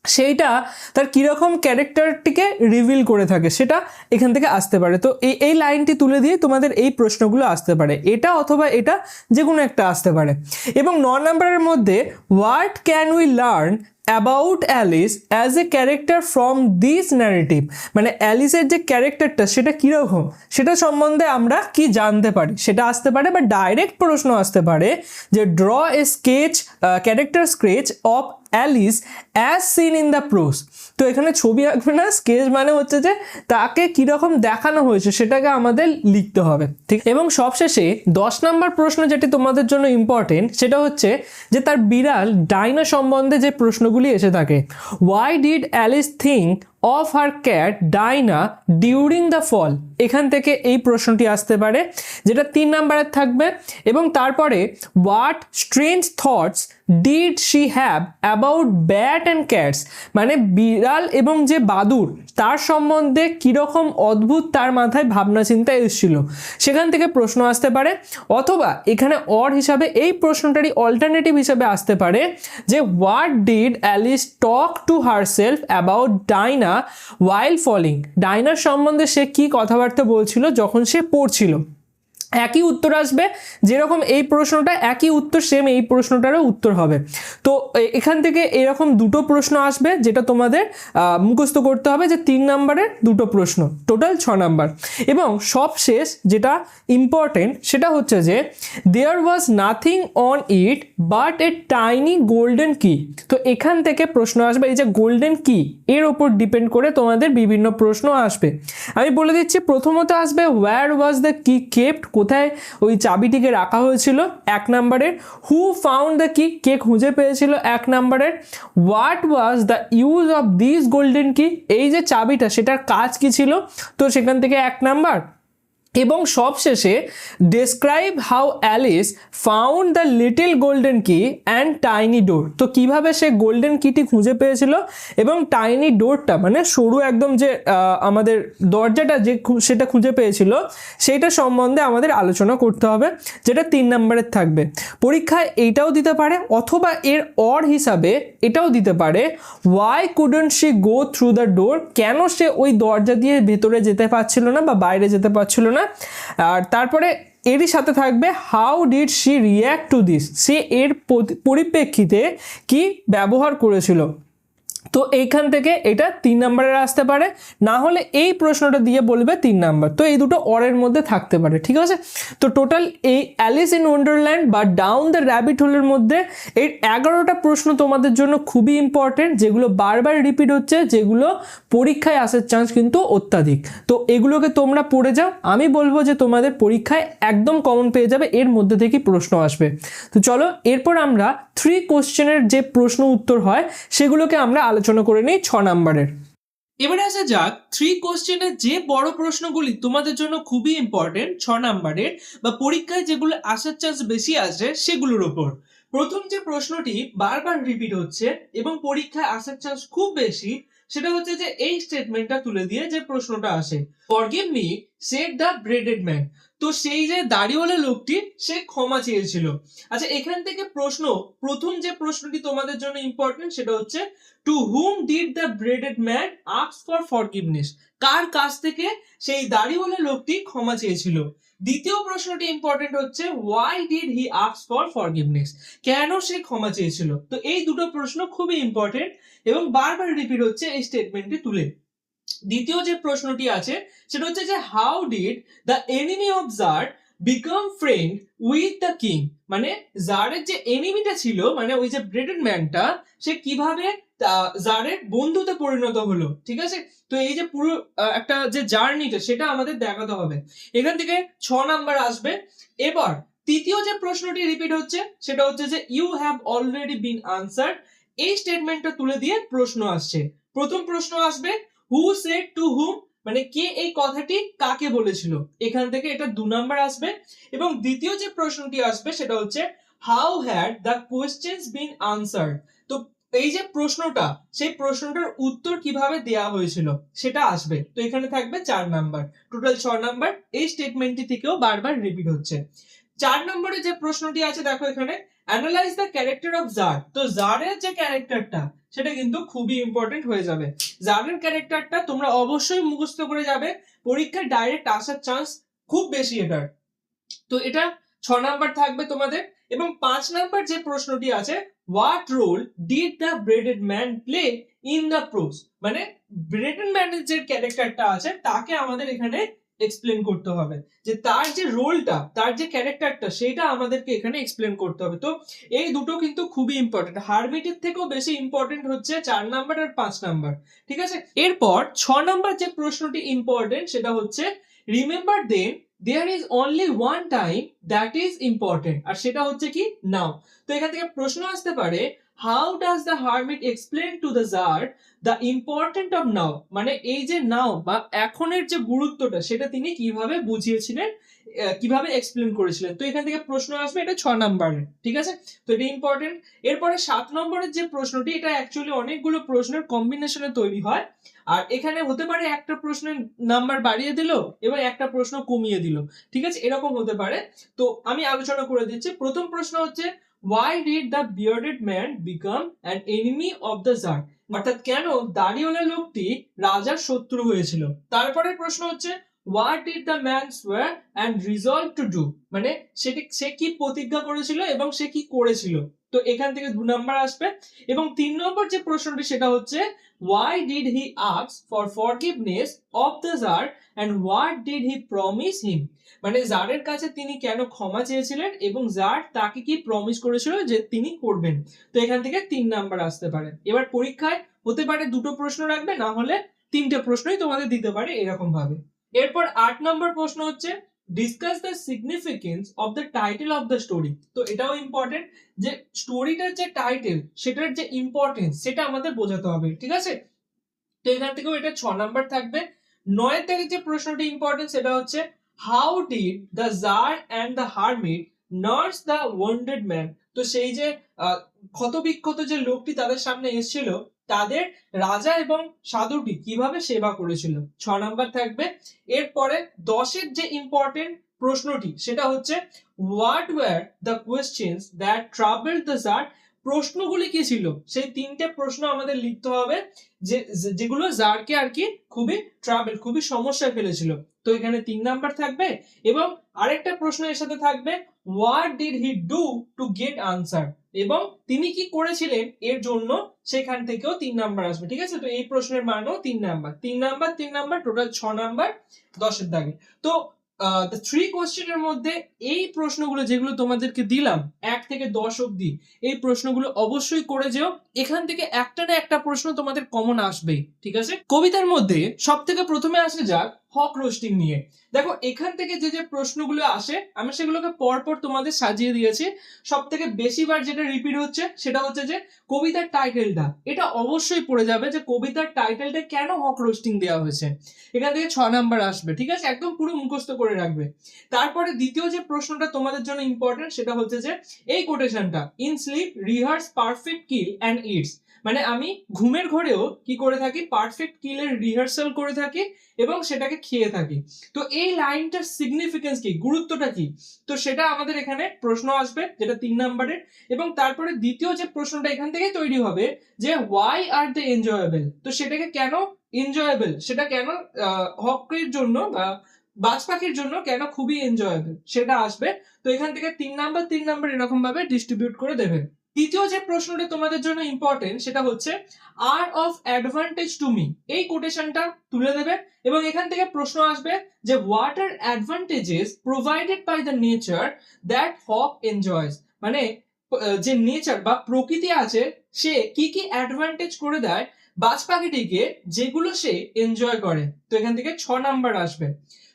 সেইটা তার কীরকম ক্যারেক্টারটিকে রিভিল করে থাকে সেটা এখান থেকে আসতে পারে। তো এই লাইনটি তুলে দিয়ে তোমাদের এই প্রশ্নগুলো আসতে পারে, এটা অথবা এটা যে কোনো একটা আসতে পারে। এবং 9 নম্বরের মধ্যে what can we learn about Alice as a character from this narrative, মানে অ্যালিসের যে ক্যারেক্টারটা সেটা কীরকম সেটা সম্বন্ধে আমরা কি জানতে পারি সেটা আসতে পারে। বা ডাইরেক্ট প্রশ্ন আসতে পারে যে draw a sketch character sketch of Alice as seen in the prose. তো এখানে ছবি আঁকবে না, স্কেচ মানে হচ্ছে যে তাকে কীরকম দেখানো হয়েছে সেটাকে আমাদের লিখতে হবে, ঠিক। এবং সবশেষে 10 নম্বর প্রশ্ন যেটি তোমাদের জন্য ইম্পর্টেন্ট সেটা হচ্ছে যে তার বিড়াল ডাইনা সম্বন্ধে যে প্রশ্নগুলি এসে থাকে। Why did Alice think of her cat Dinah during the fall, এখান থেকে এই প্রশ্নটি আসতে পারে যেটা 3 নম্বরের থাকবে। এবং তারপরে what strange thoughts did she have about bat and cats, মানে বিড়াল এবং যে বাদুড় তার সম্বন্ধে কীরকম অদ্ভুত তার মাথায় ভাবনা চিন্তা এসেছিল, সেখান থেকে প্রশ্ন আসতে পারে। অথবা এখানে অর হিসাবে এই প্রশ্নটারই অল্টারনেটিভ হিসাবে আসতে পারে যে what did Alice talk to herself about Dinah while falling, ডাইনার সম্বন্ধে সে কি কথাবার্তা বলছিল যখন সে পড়ছিল। একই উত্তর আসবে, যেরকম এই প্রশ্নটা একই উত্তর সেম এই প্রশ্নটারও উত্তর হবে। তো এখান থেকে এরকম দুটো প্রশ্ন আসবে যেটা তোমাদের মুখস্থ করতে হবে, যে 3 নম্বরের দুটো প্রশ্ন, টোটাল 6 নাম্বার। এবং সবশেষ যেটা ইম্পর্টেন্ট সেটা হচ্ছে যে there was nothing on it but a tiny golden key. তো এখান থেকে প্রশ্ন আসবে, এই যে গোল্ডেন কি এর ওপর ডিপেন্ড করে তোমাদের বিভিন্ন প্রশ্ন আসবে। আমি বলে দিচ্ছি, প্রথমত আসবে হোয়ার ওয়াজ দ্য কি কেপ্ট, কোথায় ওই চাবিটিকে রাখা হয়েছিল 1 নম্বরের। হু ফাউন্ড দ্য কি, কে খুঁজে পেয়েছিল 1 নম্বরের। What was the use of this golden কি, এই যে চাবিটা সেটার কাজ কি ছিল, তো সেখান থেকে 1 নাম্বার। এবং সবশেষে describe how Alice found the little golden কি অ্যান্ড টাইনি ডোর, তো কিভাবে সে গোল্ডেন কিটি খুঁজে পেয়েছিল এবং টাইনি ডোরটা মানে সরু একদম যে আমাদের দরজাটা যে সেটা খুঁজে পেয়েছিল সেইটা সম্বন্ধে আমাদের আলোচনা করতে হবে, যেটা 3 নম্বরের থাকবে। পরীক্ষায় এইটাও দিতে পারে, অথবা এর অর হিসাবে এটাও দিতে পারে why couldn't she go through the door, কেন সে ওই দরজা দিয়ে ভেতরে যেতে পারছিল না বা বাইরে যেতে পারছিল না। আর তারপরে এরই সাথে থাকবে how did she react to this, সে এর পরিপ্রেক্ষিতে কি ব্যবহার করেছিল। তো এইখান থেকে এটা 3 নম্বরের আসতে পারে, না হলে এই প্রশ্নটা দিয়ে বলবে 3 নাম্বার। তো এই দুটো অরের মধ্যে থাকতে পারে, ঠিক আছে। তো টোটাল এই অ্যালিস ইন ওয়ান্ডারল্যান্ড বা ডাউন দ্য র্যাবিট হোলের মধ্যে এই 11টা প্রশ্ন তোমাদের জন্য খুবই ইম্পর্টেন্ট, যেগুলো বারবার রিপিট হচ্ছে, যেগুলো পরীক্ষায় আসার চান্স কিন্তু অত্যাধিক। তো এগুলোকে তোমরা পড়ে যাও, আমি বলবো যে তোমাদের পরীক্ষায় একদম কমন পেয়ে যাবে, এর মধ্যে থেকেই প্রশ্ন আসবে। তো চলো এরপর আমরা 3 কোশ্চেনের যে প্রশ্ন উত্তর হয় সেগুলোকে আমরা আলোচনা করে নিই 6 নাম্বারের। এবারে আসা যাক 3 কোশ্চেনের যে বড় প্রশ্নগুলি তোমাদের জন্য খুবই ইম্পর্টেন্ট 6 নাম্বারের, বা পরীক্ষায় যেগুলো আসার চান্স বেশি আসে সেগুলোর উপর। প্রথম যে প্রশ্নটি বারবার রিপিট হচ্ছে এবং পরীক্ষায় আসার চান্স খুব বেশি, সেটা হচ্ছে যে এই স্টেটমেন্টটা তুলে দিয়ে যে প্রশ্নটা আসে, forgive me said the braided man. তো সেই যে দাড়িওয়ালা লোকটি সে ক্ষমা চেয়েছিল। আচ্ছা, এখান থেকে প্রথম যে প্রশ্নটি তোমাদের জন্য ইম্পর্টেন্ট সেটা হচ্ছে to whom did the braided man ask for forgiveness, কার কাছ থেকে সেই দাড়িওয়ালা লোকটি ক্ষমা চেয়েছিল। দ্বিতীয় প্রশ্নটি ইম্পর্টেন্ট হচ্ছে why did he ask for forgiveness, কেন সে ক্ষমা চেয়েছিল। তো এই দুটো প্রশ্ন খুবই ইম্পর্টেন্ট এবং বারবার রিপিট হচ্ছে এই স্টেটমেন্টটি তুলে। দ্বিতীয় যে প্রশ্নটি আছে সেটা হচ্ছে যে how did the enemy of tsar become friend with the king, মানে জারের যে এনিমিটা ছিল মানে ওই যে ব্রেডেড ম্যানটা, সে কিভাবে জারের বন্ধুতে পরিণত হলো, ঠিক আছে। তো এই যে পুরো একটা যে জার্নিটা সেটা আমাদের দেখাতে হবে। এখান থেকে 6 নাম্বার আসবে। এবার তৃতীয় যে প্রশ্নটি রিপিট হচ্ছে সেটা হচ্ছে যে you have already been answered, এই স্টেটমেন্টটা তুলে দিয়ে প্রশ্ন আসছে। প্রথম প্রশ্ন আসবে হু সেড টু হুম, মানে কে এই কথাটি কাকে বলেছিল, এখান থেকে এটা 2 নাম্বার আসবে। এবং দ্বিতীয় যে প্রশ্নটি আসবে সেটা হচ্ছে how had the questions bin answered, তো এই যে প্রশ্নটা সেই প্রশ্নটার উত্তর কিভাবে দেয়া হয়েছিল সেটা আসবে। তো এখানে থাকবে 4 নাম্বার, টোটাল 6 নাম্বার। এই স্টেটমেন্টটি থেকেও বারবার রিপিট হচ্ছে। 4 নম্বরে যে প্রশ্নটি আছে দেখো এখানে, analyse the character of tsar. তো জারের যে ক্যারেক্টারটা সেটা কিন্তু খুবই ইম্পর্টেন্ট হয়ে যাবে। জারের ক্যারেক্টারটা তোমরা অবশ্যই মুখস্থ করে যাবে, পরীক্ষায় ডাইরেক্ট আসার চান্স খুব বেশি এটার। তো এটা 6 নাম্বার থাকবে তোমাদের। এবং 5 নাম্বার যে প্রশ্নটি আছে, what role did the braided man play in the prose, মানে ব্রেডেড ম্যানের যে ক্যারেক্টারটা আছে তাকে আমাদের এখানে এক্সপ্লেন করতে হবে, যে তার যে রোলটা, তার যে ক্যারেক্টারটা সেটা আমাদেরকে এখানে এক্সপ্লেন করতে হবে। তো এই দুটো কিন্তু খুবই ইম্পর্টেন্ট, হারমিটের থেকেও বেশি ইম্পর্টেন্ট হচ্ছে 4 নাম্বার আর 5 নাম্বার, ঠিক আছে। এরপর 6 নাম্বার যে প্রশ্নটি ইম্পর্টেন্ট সেটা হচ্ছে remember then there is only one time that is important, আর সেটা হচ্ছে কি now। তো এখান থেকে প্রশ্ন আসতে পারে how does the hermit explain to the czar the importance of now, মানে এই যে now বা এখনের যে গুরুত্বটা সেটা তিনি কিভাবে বুঝিয়েছিলেন, কিভাবে এক্সপ্লেন করেছিলেন। তো এখান থেকে প্রশ্ন আসবে, এটা 6 নাম্বারের, ঠিক আছে। তো এটা ইম্পর্টেন্ট। এরপরে 7 নম্বরের যে প্রশ্নটি, এটা অ্যাকচুয়ালি অনেকগুলো প্রশ্নের কম্বিনেশনে তৈরি হয়, আর এখানে হতে পারে একটা প্রশ্নের নাম্বার বাড়িয়ে দিল এবং একটা প্রশ্ন কমিয়ে দিল, ঠিক আছে, এরকম হতে পারে। তো আমি আলোচনা করে দিচ্ছি। প্রথম প্রশ্ন হচ্ছে why did the bearded man become an enemy of the czar, অর্থাৎ কেন দাড়িওয়ালা লোকটি রাজার শত্রু হয়েছিল। তারপরে প্রশ্ন হচ্ছে what did the man swear and resolve to do, মানে সে কি প্রতিজ্ঞা করেছিল এবং সে কি করেছিল। তো এখান থেকে 2 নাম্বার আসবে। এবং 3 নম্বর যে প্রশ্নটি সেটা হচ্ছে why did he ask for forgiveness of the czar and what did he promise him, মানে জারের কাছে তিনি কেন ক্ষমা চেয়েছিলেন এবং জার তাকে কি প্রমিস করেছিল যে তিনি করবেন। তো এখান থেকে 3 নাম্বার আসতে পারে। এবার পরীক্ষায় হতে পারে 2টো প্রশ্ন রাখবে, না হলে 3টে প্রশ্নই তোমাদের দিতে পারে এরকম ভাবে। এরপর 8 নম্বর প্রশ্ন হচ্ছে discuss the significance of the title of the story. তো এটাও ইম্পর্টেন্ট, যে স্টোরিটার যে টাইটেল সেটার যে ইম্পর্টেন্স সেটা আমাদের বোঝাতে হবে, ঠিক আছে। তো এখান থেকেও এটা 6 নাম্বার থাকবে। 9 থেকে যে প্রশ্নটি ইম্পর্টেন্ট সেটা হচ্ছে how did the tsar and the hermit nurse the wounded man. তো সেই যে ক্ষতবিক্ষত যে লোকটি তাদের সামনে এসেছিল, তাদের রাজা এবং সাধুটি কিভাবে সেবা করেছিল, 6 নাম্বার থাকবে। এরপরে 10-এর যে ইম্পর্টেন্ট প্রশ্নটি সেটা হচ্ছে what were the questions that troubled the tsar. প্রশ্নগুলি কি ছিল, সেই 3টে প্রশ্ন আমাদের লিখতে হবে, যেগুলো জারকে আর কি খুবই সমস্যায় ফেলেছিল। তো এখানে 3 নাম্বার থাকবে। এবং আরেকটা প্রশ্ন এর সাথে থাকবে what did he do to get answer, এবং তিনি কি করেছিলেন এর জন্য, সেখান থেকেও 3 নাম্বার আসবে, ঠিক আছে। তো এই প্রশ্নের মানও 3 নাম্বার, 3 নাম্বার টোটাল 6 নাম্বার 10-এর দাগে। তো দ্য 3 কোশ্চেনের মধ্যে এই প্রশ্নগুলো যেগুলো তোমাদেরকে দিলাম 1 থেকে 10 অবধি, এই প্রশ্নগুলো অবশ্যই করে যেও। এখান থেকে একটা না একটা প্রশ্ন তোমাদের কমন আসবেই, ঠিক আছে। কবিতার মধ্যে সব থেকে প্রথমে আসে যাক হক রোস্টিং নিয়ে। দেখো এখান থেকে যে যে প্রশ্নগুলো আসে আমি সেগুলোকে পরপর তোমাদের সাজিয়ে দিয়েছি। সব থেকে বেশিবার যেটা রিপিট হচ্ছে সেটা হচ্ছে যে কবিতার টাইটেলটা, এটা অবশ্যই পড়ে যাবে যে কবিতার টাইটেলটা কেন হক রোস্টিং দেওয়া হয়েছে। এখান থেকে 6 নাম্বার আসবে, ঠিক আছে, একদম পুরো মুখস্থ করে রাখবে। তারপরে দ্বিতীয় যে প্রশ্নটা তোমাদের জন্য ইম্পর্টেন্ট সেটা হচ্ছে যে এই কোটেশনটা in sleep rehearse perfect kill and its, মানে আমি ঘুমের ঘরেও কি করে থাকি, পারফেক্ট কিলের রিহার্সাল করে থাকি এবং সেটাকে খেয়ে থাকি। তো এই লাইনটার সিগনিফিকেন্স কি, গুরুত্বটা কি, তো সেটা আমাদের এখানে প্রশ্ন আসবে, যেটা 3 নাম্বারের। এবং তারপরে দ্বিতীয় যে প্রশ্নটা এখান থেকে তৈরি হবে যে হোয়াই আর দে এনজয়েবল, তো সেটাকে কেন এনজয়েবল, সেটা কেন হকের জন্য বা বাজ পাখির জন্য কেন খুবই এনজয়েবল, সেটা আসবে। তো এখান থেকে 3 নাম্বার এরকম ভাবে ডিস্ট্রিবিউট করে দেবে। তৃতীয় যে প্রশ্নটা তোমাদের জন্য ইম্পর্টেন্ট সেটা হচ্ছে আর অফ অ্যাডভান্টেজ টু মি, এই কোটেশনটা তুলে দেবে এবং এখান থেকে প্রশ্ন আসবে যে what are advantages provided by the nature that hawk enjoys, মানে যে নেচার বা প্রকৃতি আছে সে কি কি অ্যাডভান্টেজ করে দেয় বাজ পাখিটিকে, যেগুলো সে এনজয় করে। তো এখান থেকে 6 নাম্বার আসবে।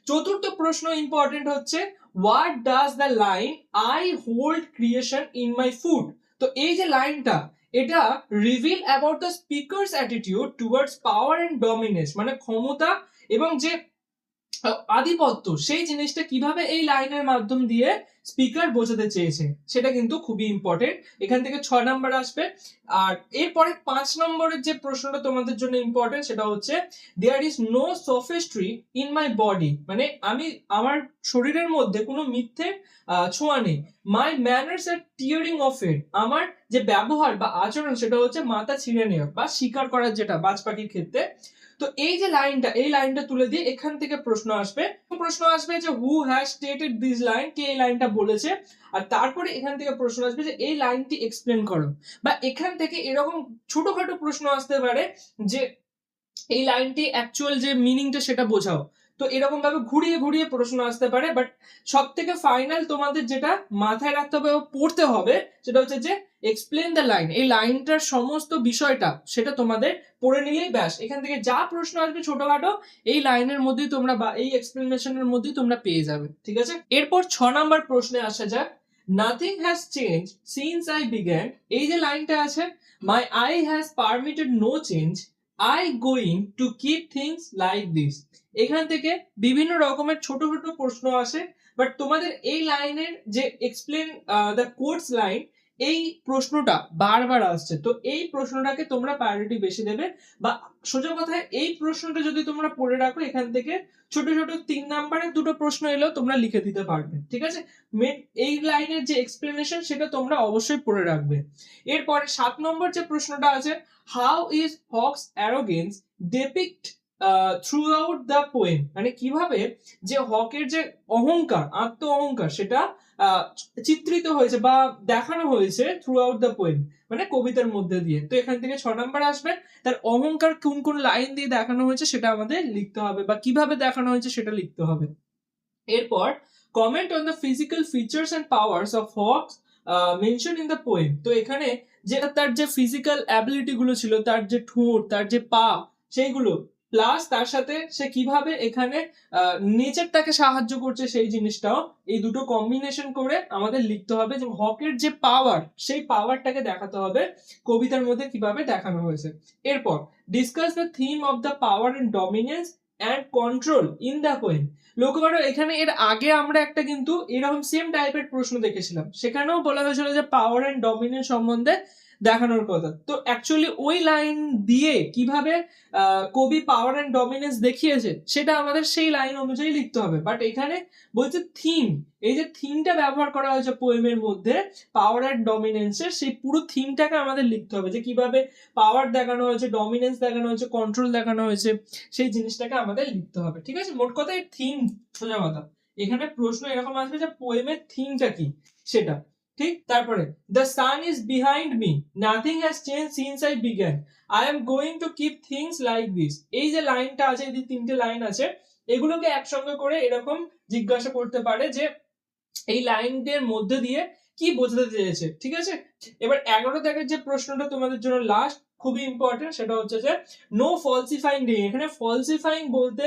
চতুর্থ প্রশ্ন ইম্পর্টেন্ট হচ্ছে what does the line I hold creation in my foot. তো এই যে লাইনটা, এটা reveal about the speaker's attitude towards power and dominance, মানে ক্ষমতা এবং যে আধিপত্য, সেই জিনিসটা কিভাবে এই লাইনের মাধ্যম দিয়ে স্পিকার বোঝাতে চেয়েছে সেটা কিন্তু খুবই ইম্পর্টেন্ট। এখান থেকে 6 নাম্বার আসবে। আর এরপরে 5 নম্বরের যে প্রশ্নটা তোমাদের জন্য ইম্পর্টেন্ট সেটা হচ্ছে there is no sophistry in my body, মানে আমার শরীরের মধ্যে কোনো মিথ্যে ছোঁয়া নেই। My manners are tearing of it, আমার যে ব্যবহার বা আচরণ সেটা হচ্ছে মাথা ছিঁড়ে নেওয়া বা শিকার করার, যেটা বাজ পাখির ক্ষেত্রে। তো এই যে লাইনটা, এই লাইনটা তুলে দিয়ে এখান থেকে প্রশ্ন আসবে যে who has stated this line, কে এই লাইনটা বলেছে। আর তারপরে এখান থেকে প্রশ্ন আসবে যে এই লাইনটি এক্সপ্লেন করো। বা এখান থেকে এরকম ছোটখাটো প্রশ্ন আসতে পারে যে এই লাইনটি অ্যাকচুয়াল যে মিনিংটা সেটা বোঝাও। তো এরকম ভাবে ঘুরিয়ে ঘুরিয়ে প্রশ্ন আসতে পারে। বাট সব থেকে ফাইনাল তোমাদের যেটা মাথায় রাখতে হবে ও পড়তে হবে সেটা হচ্ছে যে এক্সপ্লেন দ্য লাইন, এই লাইনটার সমস্ত বিষয়টা সেটা তোমাদের পড়ে নিলেই ব্যাস। এখান থেকে যা প্রশ্ন আসবে ছোটখাটো এই লাইনের মধ্যেই তোমরা বা এই এক্সপ্লেনেশনের মধ্যেই তোমরা পেয়ে যাবে, ঠিক আছে। এরপর 6 নাম্বার প্রশ্নে আসা যাক। Nothing has change since I began, এই যে লাইনটা আছে, my eye has permitted no change, I going to keep things like this. এখান থেকে বিভিন্ন রকমের ছোট ছোট প্রশ্ন আসে। বাট তোমাদের এই লাইনের যে এক্সপ্লেন দ্য কোর্স লাইন, এই প্রশ্নটা বারবার আসছে, তো এই প্রশ্নটাকে তোমরা প্রায়োরিটি বেশি দেবে। বা সোজা কথায় এই প্রশ্নটা যদি তোমরা পড়ে রাখো, এখান থেকে ছোট ছোট 3 নাম্বারের দুটো প্রশ্ন এলেও তোমরা লিখে দিতে পারবে, ঠিক আছে। এই লাইনের যে এক্সপ্লেনেশন সেটা তোমরা অবশ্যই পড়ে রাখবে। এরপরে 7 নম্বর যে প্রশ্নটা আছে, how is Hawks arrogance depict through out the poem, মানে কিভাবে যে হকের যে অহংকার, আত্ম অহংকার সেটা চিত্রিত হয়েছে বা দেখানো হয়েছে থ্রু আউট দ্য পোয়েম, মানে কবিতার মধ্যে দিয়ে। তো এখান থেকে 6 নাম্বার আসবে, তার অহংকার কোন কোন লাইন দিয়ে দেখানো হয়েছে সেটা আমাদের লিখতে হবে বা কিভাবে দেখানো হয়েছে সেটা লিখতে হবে। এরপর comment on the physical features and powers of hawks mention in the poem. তো এখানে যে তার যে ফিজিক্যাল অ্যাবিলিটি গুলো ছিল, তার যে ঠোঁট, তার যে পা, সেইগুলো প্লাস তার সাথে সে কিভাবে এখানে নেচারটাকে সাহায্য করছে সেই জিনিসটাও, এই দুটো কম্বিনেশন করে আমাদের লিখতে হবে যে হকের যে পাওয়ার, সেই পাওয়ারটাকে দেখাতে হবে কবিতার মধ্যে কিভাবে দেখানো হয়েছে। এরপর discuss the theme of the power and dominance and control in the poem. লক্ষ্য করো এখানে এর আগে আমরা একটা কিন্তু এরকম সেম টাইপের প্রশ্ন দেখেছিলাম, সেখানেও বলা হয়েছিল যে পাওয়ার এন্ড ডমিনেন্স সম্বন্ধে দেখানোর কথা। তো অ্যাকচুয়ালি ওই লাইন দিয়ে কিভাবে কবি পাওয়ার এন্ড ডমিনেন্স দেখিয়েছে সেটা আমাদের সেই লাইন অনুযায়ী লিখতে হবে। বাট এখানে বলছে থিম, এই যে থিমটা ব্যবহার করা হয়েছে পোয়েমের মধ্যে পাওয়ার এন্ড ডমিনেন্সের, সেই পুরো থিমটাকে আমাদের লিখতে হবে যে কিভাবে পাওয়ার দেখানো হয়েছে, ডমিনেন্স দেখানো হয়েছে, কন্ট্রোল দেখানো হয়েছে, সেই জিনিসটাকে আমাদের লিখতে হবে, ঠিক আছে। মোট কথা থিম, সোজা কথা এখানে প্রশ্ন এরকম আসবে যে পোয়েমের থিমটা কি সেটা, ঠিক। তারপরে the sun is behind me, nothing has change since I began, I am going to keep things like this. এই যে লাইনটা আছে, এই যে 3টে লাইন আছে, এগুলোকে একসঙ্গে করে এরকম জিজ্ঞাসা করতে পারে যে এই লাইনদের মধ্যে দিয়ে কি বোঝাতে চেয়েছে, ঠিক আছে। এবার 11 দাগের যে প্রশ্নটা তোমাদের জন্য লাস্ট, খুবই ইম্পর্টেন্ট, সেটা হচ্ছে যে নো ফলসিফাইং নেই। এখানে ফলসিফাইং বলতে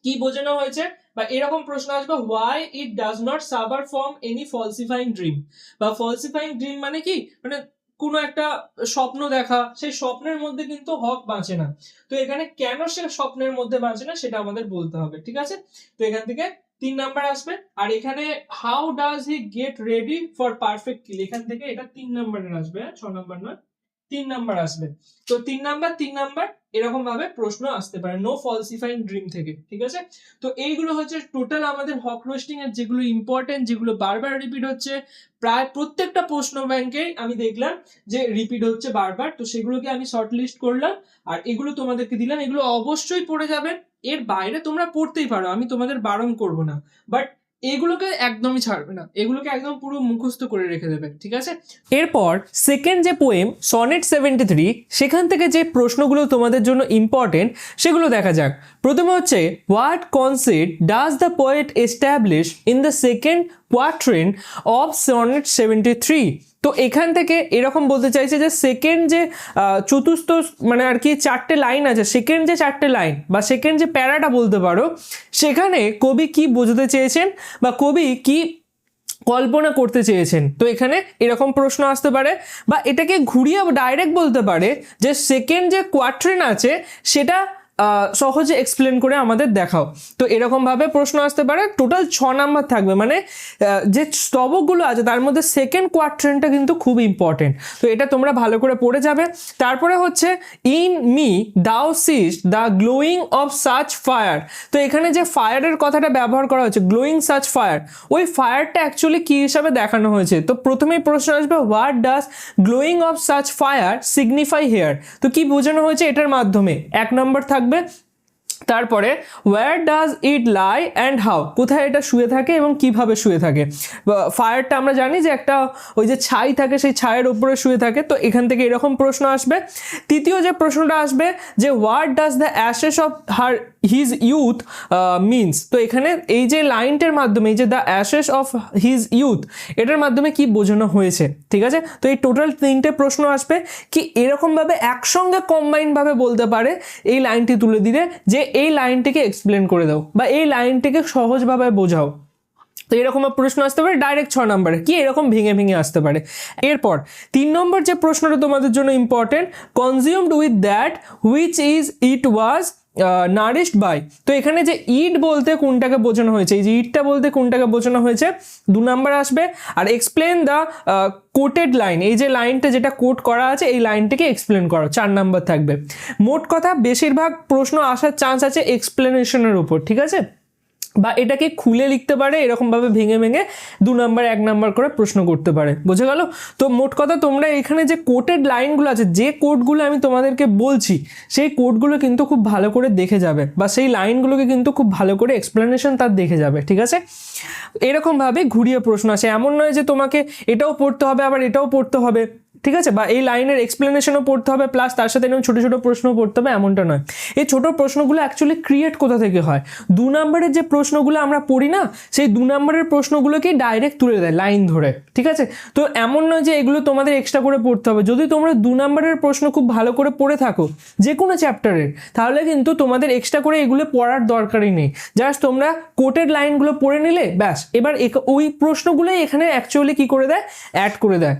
কি বোঝানো হয়েছে, বা এরকম প্রশ্ন আসবে why it does not suffer from any falsifying dream. বা ফলসিফাইং ড্রিম মানে কি, মানে কোনো একটা স্বপ্ন দেখা, সেই স্বপ্নের মধ্যে কিন্তু হক বাঁচে না। তো এখানে কেন সে স্বপ্নের মধ্যে বাঁচে না সেটা আমাদের বলতে হবে, ঠিক আছে। তো এখান থেকে 3 নাম্বার আসবে। আর এখানে how does he get ready for perfect kill, এখান থেকে এটা 3 নাম্বারের আসবে, 6 নাম্বার নয়, 3 নাম্বার আসবে। তো 3 নাম্বার এরকম ভাবে প্রশ্ন আসতে পারে নো ফলসিফাইং ড্রিম থেকে, ঠিক আছে। তো এইগুলো হচ্ছে টোটাল আমাদের হক রোস্টিং এর যেগুলো ইম্পর্টেন্ট, যেগুলো বারবার রিপিট হচ্ছে, প্রায় প্রত্যেকটা প্রশ্ন ব্যাংকে আমি দেখলাম যে রিপিট হচ্ছে বারবার। তো সেগুলোকে আমি শর্ট লিস্ট করলাম আর এগুলো তোমাদেরকে দিলাম, এগুলো অবশ্যই পড়ে যাবে। এর বাইরে তোমরা পড়তেই পারো, আমি তোমাদের বারণ করব না, বাট এগুলোকে একদমই ছাড়বে না, এগুলোকে একদম পুরো মুখস্থ করে রেখে দেবে, ঠিক আছে। এরপর সেকেন্ড যে পোয়েম সনেট 73, সেখান থেকে যে প্রশ্নগুলো তোমাদের জন্য ইম্পর্টেন্ট সেগুলো দেখা যাক। প্রথমে হচ্ছে what concept does the poet establish in the second quatrain of sonnet 73। তো এখান থেকে এরকম বলতে চাইছে যে সেকেন্ড যে চতুর্থ মানে আর কি 4টে লাইন আছে, সেকেন্ড যে 4টে লাইন বা সেকেন্ড যে প্যারাটা বলতে পারো, সেখানে কবি কি বোঝাতে চেয়েছেন বা কবি কি কল্পনা করতে চেয়েছেন। তো এখানে এরকম প্রশ্ন আসতে পারে, বা এটাকে ঘুরিয়ে ডাইরেক্ট বলতে পারে যে সেকেন্ড যে কোয়াট্রেন আছে সেটা সহজে এক্সপ্লেন করে আমাদের দেখাও। তো এরকমভাবে প্রশ্ন আসতে পারে। টোটাল 6 নাম্বার থাকবে, মানে যে স্তবকগুলো আছে তার মধ্যে সেকেন্ড কোয়াড্রেন্টটা কিন্তু খুব ইম্পর্টেন্ট। তো এটা তোমরা ভালো করে পড়ে যাবে। তারপরে হচ্ছে in me thou seest the glowing of such fire. তো এখানে যে ফায়ারের কথাটা ব্যবহার করা হয়েছে, গ্লোয়িং সাচ ফায়ার, ওই ফায়ারটা অ্যাকচুয়ালি কী হিসাবে দেখানো হয়েছে। তো প্রথমেই প্রশ্ন আসবে what does glowing of such fire signify here. তো কি বোঝানো হয়েছে এটার মাধ্যমে, 1 নম্বর থাকবে। তারপরে where does it lie and how, কোথায় এটা শুয়ে থাকে এবং কিভাবে শুয়ে থাকে। ফায়ারটা আমরা জানি যে একটা ওই যে ছাই থাকে, সেই ছায়ের উপরে শুয়ে থাকে। তো এখান থেকে এরকম প্রশ্ন আসবে। তৃতীয় যে প্রশ্নটা আসবে যে what does the Ashes of his youth means. তো এখানে এই যে লাইনটার মাধ্যমে, এই যে the Ashes of his youth, এটার মাধ্যমে কি বোঝানো হয়েছে। ঠিক আছে, তো এই টোটাল 3টে প্রশ্ন আসবে। কি এরকমভাবে একসঙ্গে কম্বাইনভাবে বলতে পারে এই লাইনটি তুলে দিলে যে এই লাইনটিকে এক্সপ্লেন করে দাও বা এই লাইনটিকে সহজভাবে বোঝাও। তো এরকম প্রশ্ন আসতে পারে ডাইরেক্ট 6 নম্বরে, কি এরকম ভেঙে ভেঙে আসতে পারে। এরপর 3 নম্বর যে প্রশ্নটা তোমাদের জন্য important, consumed with that which is it was nourished by. তো এখানে যে ইট বলতে কোনটাকে বোঝানো হয়েছে, এই যে ইটটা বলতে কোনটাকে বোঝানো হয়েছে, 2 নম্বর আসবে। আর এক্সপ্লেন দ্য কোটেড লাইন, এই যে লাইনটা যেটা কোট করা আছে এই লাইনটাকে এক্সপ্লেন করো, 4 নম্বর থাকবে। মোট কথা বেশিরভাগ প্রশ্ন আসার চান্স আছে এক্সপ্লেনেশনের উপর। ঠিক আছে, বা এটাকে খুলে লিখতে পারে, এরকমভাবে ভেঙে ভেঙে 2 নম্বর 1 নম্বর করে প্রশ্ন করতে পারে। বোঝা গেল? তো মোট কথা তোমরা এখানে যে কোটেড লাইনগুলো আছে, যে কোডগুলো আমি তোমাদেরকে বলছি সেই কোডগুলো কিন্তু খুব ভালো করে দেখে যাবে, বা সেই লাইনগুলোকে কিন্তু খুব ভালো করে এক্সপ্লেনেশন তার দেখে যাবে। ঠিক আছে, এরকমভাবে ঘুরিয়ে প্রশ্ন আসে। এমন নয় যে তোমাকে এটাও পড়তে হবে আবার এটাও পড়তে হবে। ঠিক আছে, বা এই লাইনের এক্সপ্লেনেশনও পড়তে হবে প্লাস তার সাথে এরকম ছোটো ছোটো প্রশ্ন পড়তে হবে, এমনটা নয়। এই ছোটো প্রশ্নগুলো অ্যাকচুয়ালি ক্রিয়েট কোথা থেকে হয়, 2 নম্বরের যে প্রশ্নগুলো আমরা পড়ি না, সেই 2 নম্বরের প্রশ্নগুলোকেই ডাইরেক্ট তুলে দেয় লাইন ধরে। ঠিক আছে, তো এমন নয় যে এগুলো তোমাদের এক্সট্রা করে পড়তে হবে। যদি তোমরা 2 নম্বরের প্রশ্ন খুব ভালো করে পড়ে থাকো যে কোনো চ্যাপ্টারের, তাহলে কিন্তু তোমাদের এক্সট্রা করে এগুলো পড়ার দরকারই নেই। জাস্ট তোমরা কোটেড লাইনগুলো পড়ে নিলে ব্যাস, এবার ওই প্রশ্নগুলোই এখানে অ্যাকচুয়ালি কী করে দেয়, অ্যাড করে দেয়।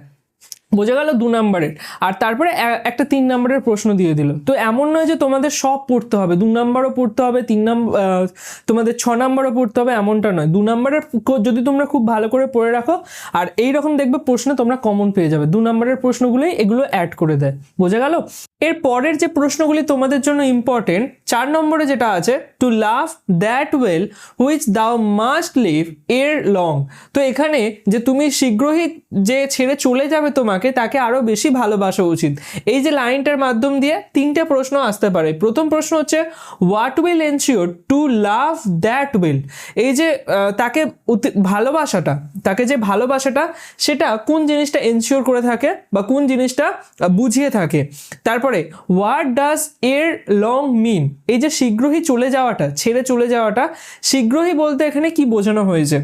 বোঝা গেল 2 নম্বরের। আর তারপরে একটা 3 নম্বরের প্রশ্ন দিয়ে দিল। তো এমন নয় যে তোমাদের সব পড়তে হবে, 2 নম্বরও পড়তে হবে, 3 নম্বর তোমাদের 6 নম্বরও পড়তে হবে, এমনটা নয়। 2 নম্বরের যদি তোমরা খুব ভালো করে পড়ে রাখো আর এইরকম দেখবে প্রশ্ন তোমরা কমন পেয়ে যাবে, 2 নম্বরের প্রশ্নগুলোই এগুলো অ্যাড করে দেয়। বোঝা গেল? এর পরের যে প্রশ্নগুলি তোমাদের জন্য ইম্পর্টেন্ট, 4 নম্বরে যেটা আছে, to love that well which thou must leave ere long. তো এখানে যে তুমি শীঘ্রই যে ছেড়ে চলে যাবে তোমাকে, তাকে আরও বেশি ভালোবাসা উচিত। এই যে লাইনটার মাধ্যম দিয়ে 3টে প্রশ্ন আসতে পারে। প্রথম প্রশ্ন হচ্ছে what will ensure to love that well. এই যে তাকে ভালোবাসাটা, তাকে যে ভালোবাসাটা, সেটা কোন জিনিসটা এনশিওর করে থাকে বা কোন জিনিসটা বুঝিয়ে থাকে। তারপরে হোয়াট ডাজ এর লং মিন, এই যে শীঘ্রই চলে যাওয়াটা, ছেড়ে চলে যাওয়াটা, শীঘ্রই বলতে এখানে কি বোঝানো হয়েছে।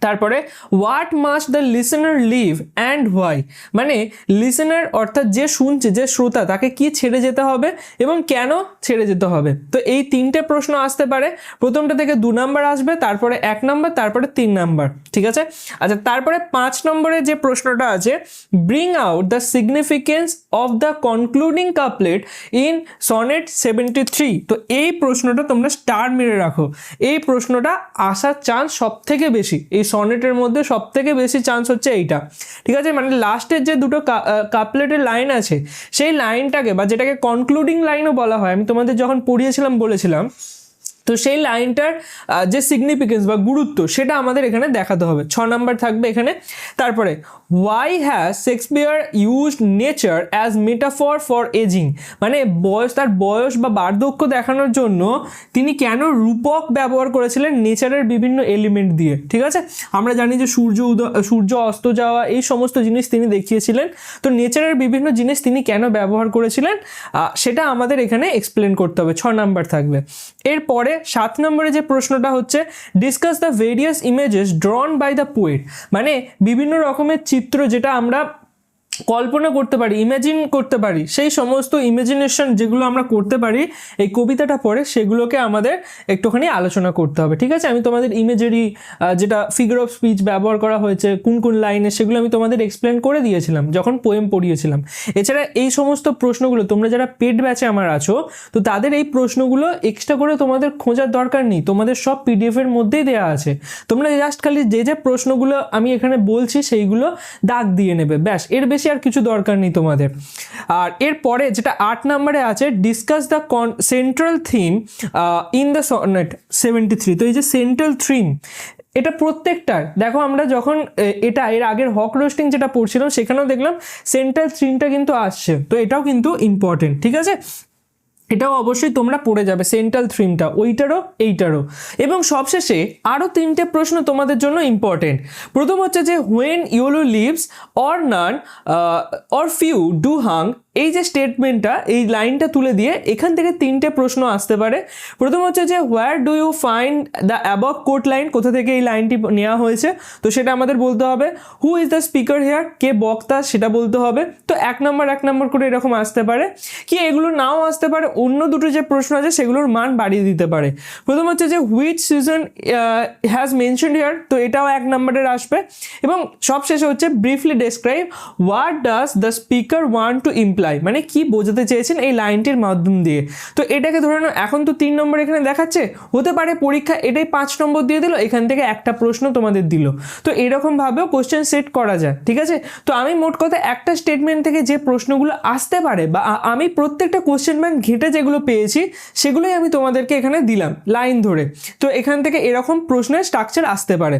তারপরে what must the listener leave and why, মানে লিসেনার অর্থাৎ যে শুনছে, যে শ্রোতা, তাকে কি ছেড়ে যেতে হবে এবং কেন ছেড়ে যেতে হবে। তো এই 3টে প্রশ্ন আসতে পারে। প্রথমটা থেকে 2 নম্বর আসবে, তারপরে 1 নম্বর, তারপরে 3 নম্বর। ঠিক আছে, আচ্ছা তারপরে 5 নম্বরে যে প্রশ্নটা আছে, bring out the significance of the concluding couplet in sonnet 73। তো এই প্রশ্নটা তোমরা স্টার মেরে রাখো, এই প্রশ্নটা আসার চান্স সব থেকে বেশি। এই সনেটের মধ্যে সব থেকে বেশি চান্স হচ্ছে এইটা। ঠিক আছে, মানে লাস্টের যে দুটো কাপলেটের লাইন আছে, সেই লাইনটাকে, বা যেটাকে কনক্লুডিং লাইনও বলা হয়, আমি তোমাদের যখন পড়িয়েছিলাম বলেছিলাম, তো সেই লাইনটার যে সিগনিফিকেন্স বা গুরুত্ব, সেটা আমাদের এখানে দেখাতে হবে। 6 নম্বর থাকবে এখানে। তারপরে why has Shakespeare used nature as metaphor for ageing, মানে তার বয়স বা বার্ধক্য দেখানোর জন্য তিনি কেন রূপক ব্যবহার করেছিলেন নেচারের বিভিন্ন এলিমেন্ট দিয়ে। ঠিক আছে, আমরা জানি যে সূর্য অস্ত যাওয়া, এই সমস্ত জিনিস তিনি দেখিয়েছিলেন। তো নেচারের বিভিন্ন জিনিস তিনি কেন ব্যবহার করেছিলেন সেটা আমাদের এখানে এক্সপ্লেন করতে হবে, 6 নম্বর থাকবে। এরপরে 7 নম্বরে যে প্রশ্নটা হচ্ছে discuss the various images drawn by the poet, মানে বিভিন্ন রকমের চিত্র যেটা আমরা কল্পনা করতে পারি, ইমাজিন করতে পারি, সেই সমস্ত ইমাজিনেশন যেগুলো আমরা করতে পারি এই কবিতাটা পড়ে, সেগুলোকে আমাদের একটুখানি আলোচনা করতে হবে। ঠিক আছে, আমি তোমাদের ইমেজারি যেটা ফিগার অফ স্পিচ ব্যবহার করা হয়েছে কোন কোন লাইনে, সেগুলো আমি তোমাদের এক্সপ্লেন করে দিয়েছিলাম যখন পোয়েম পড়িয়েছিলাম। এছাড়া এই সমস্ত প্রশ্নগুলো তোমরা যারা পেড ব্যাচে আমার আছো, তো তাদের এই প্রশ্নগুলো এক্সট্রা করে তোমাদের খোঁজার দরকার নেই, তোমাদের সব পিডিএফ এর মধ্যেই দেওয়া আছে। তোমরা জাস্ট খালি যে যে প্রশ্নগুলো আমি এখানে বলছি সেইগুলো দাগ দিয়ে নেবে, ব্যাস, এর বেশি আর কিছু দরকার নেই তোমাদের। আর এরপরে যেটা 8 নম্বরে আছে, discuss the central theme in the sonnet 73। তো এই যে সেন্ট্রাল থিম, এটা প্রত্যেকটার দেখো, আমরা যখন এটা এর আগের হক রোস্টিং যেটা পড়ছিলাম সেখানেও দেখলাম সেন্ট্রাল থিমটা কিন্তু আসছে, তো এটাও কিন্তু ইম্পর্টেন্ট। ঠিক আছে, এটাও অবশ্যই তোমরা পড়ে যাবে, সেন্ট্রাল থিমটা ওইটারও এইটারও। এবং সবশেষে আরও 3টে প্রশ্ন তোমাদের জন্য ইম্পর্টেন্ট। প্রথম হচ্ছে যে when yellow leaves or none or few do hang, এই যে স্টেটমেন্টটা, এই লাইনটা তুলে দিয়ে এখান থেকে 3টে প্রশ্ন আসতে পারে। প্রথম হচ্ছে যে where do you find the above quote line, কোথা থেকে এই লাইনটি নেওয়া হয়েছে, তো সেটা আমাদের বলতে হবে। Who is the speaker here, কে বক্তা, সেটা বলতে হবে। তো 1 নম্বর করে এরকম আসতে পারে। কি এগুলো নাও আসতে পারে, অন্য দুটো যে প্রশ্ন আছে সেগুলোর মান বাড়িয়ে দিতে পারে। প্রথম হচ্ছে যে which season has mentioned here, তো এটাও 1 নম্বরের আসবে। এবং সবশেষে হচ্ছে briefly describe what does the speaker want to imply, মানে কি বোঝাতে চেয়েছেন এই লাইনটির মাধ্যম দিয়ে। তো এটাকে ধরে নাও এখন তো 3 নম্বর এখানে দেখাচ্ছে, হতে পারে পরীক্ষা এটাই 5 নম্বর দিয়ে দিল, এখান থেকে একটা প্রশ্ন তোমাদের দিল। তো এরকম ভাবেও কোশ্চেন সেট করা যায়। ঠিক আছে, তো আমি মোট কথা একটা স্টেটমেন্ট থেকে যে প্রশ্নগুলো আসতে পারে, বা আমি প্রত্যেকটা কোশ্চেন ব্যাংক ঘেটে যেগুলো পেয়েছি সেগুলোই আমি তোমাদেরকে এখানে দিলাম লাইন ধরে। তো এখান থেকে এরকম প্রশ্নের স্ট্রাকচার আসতে পারে।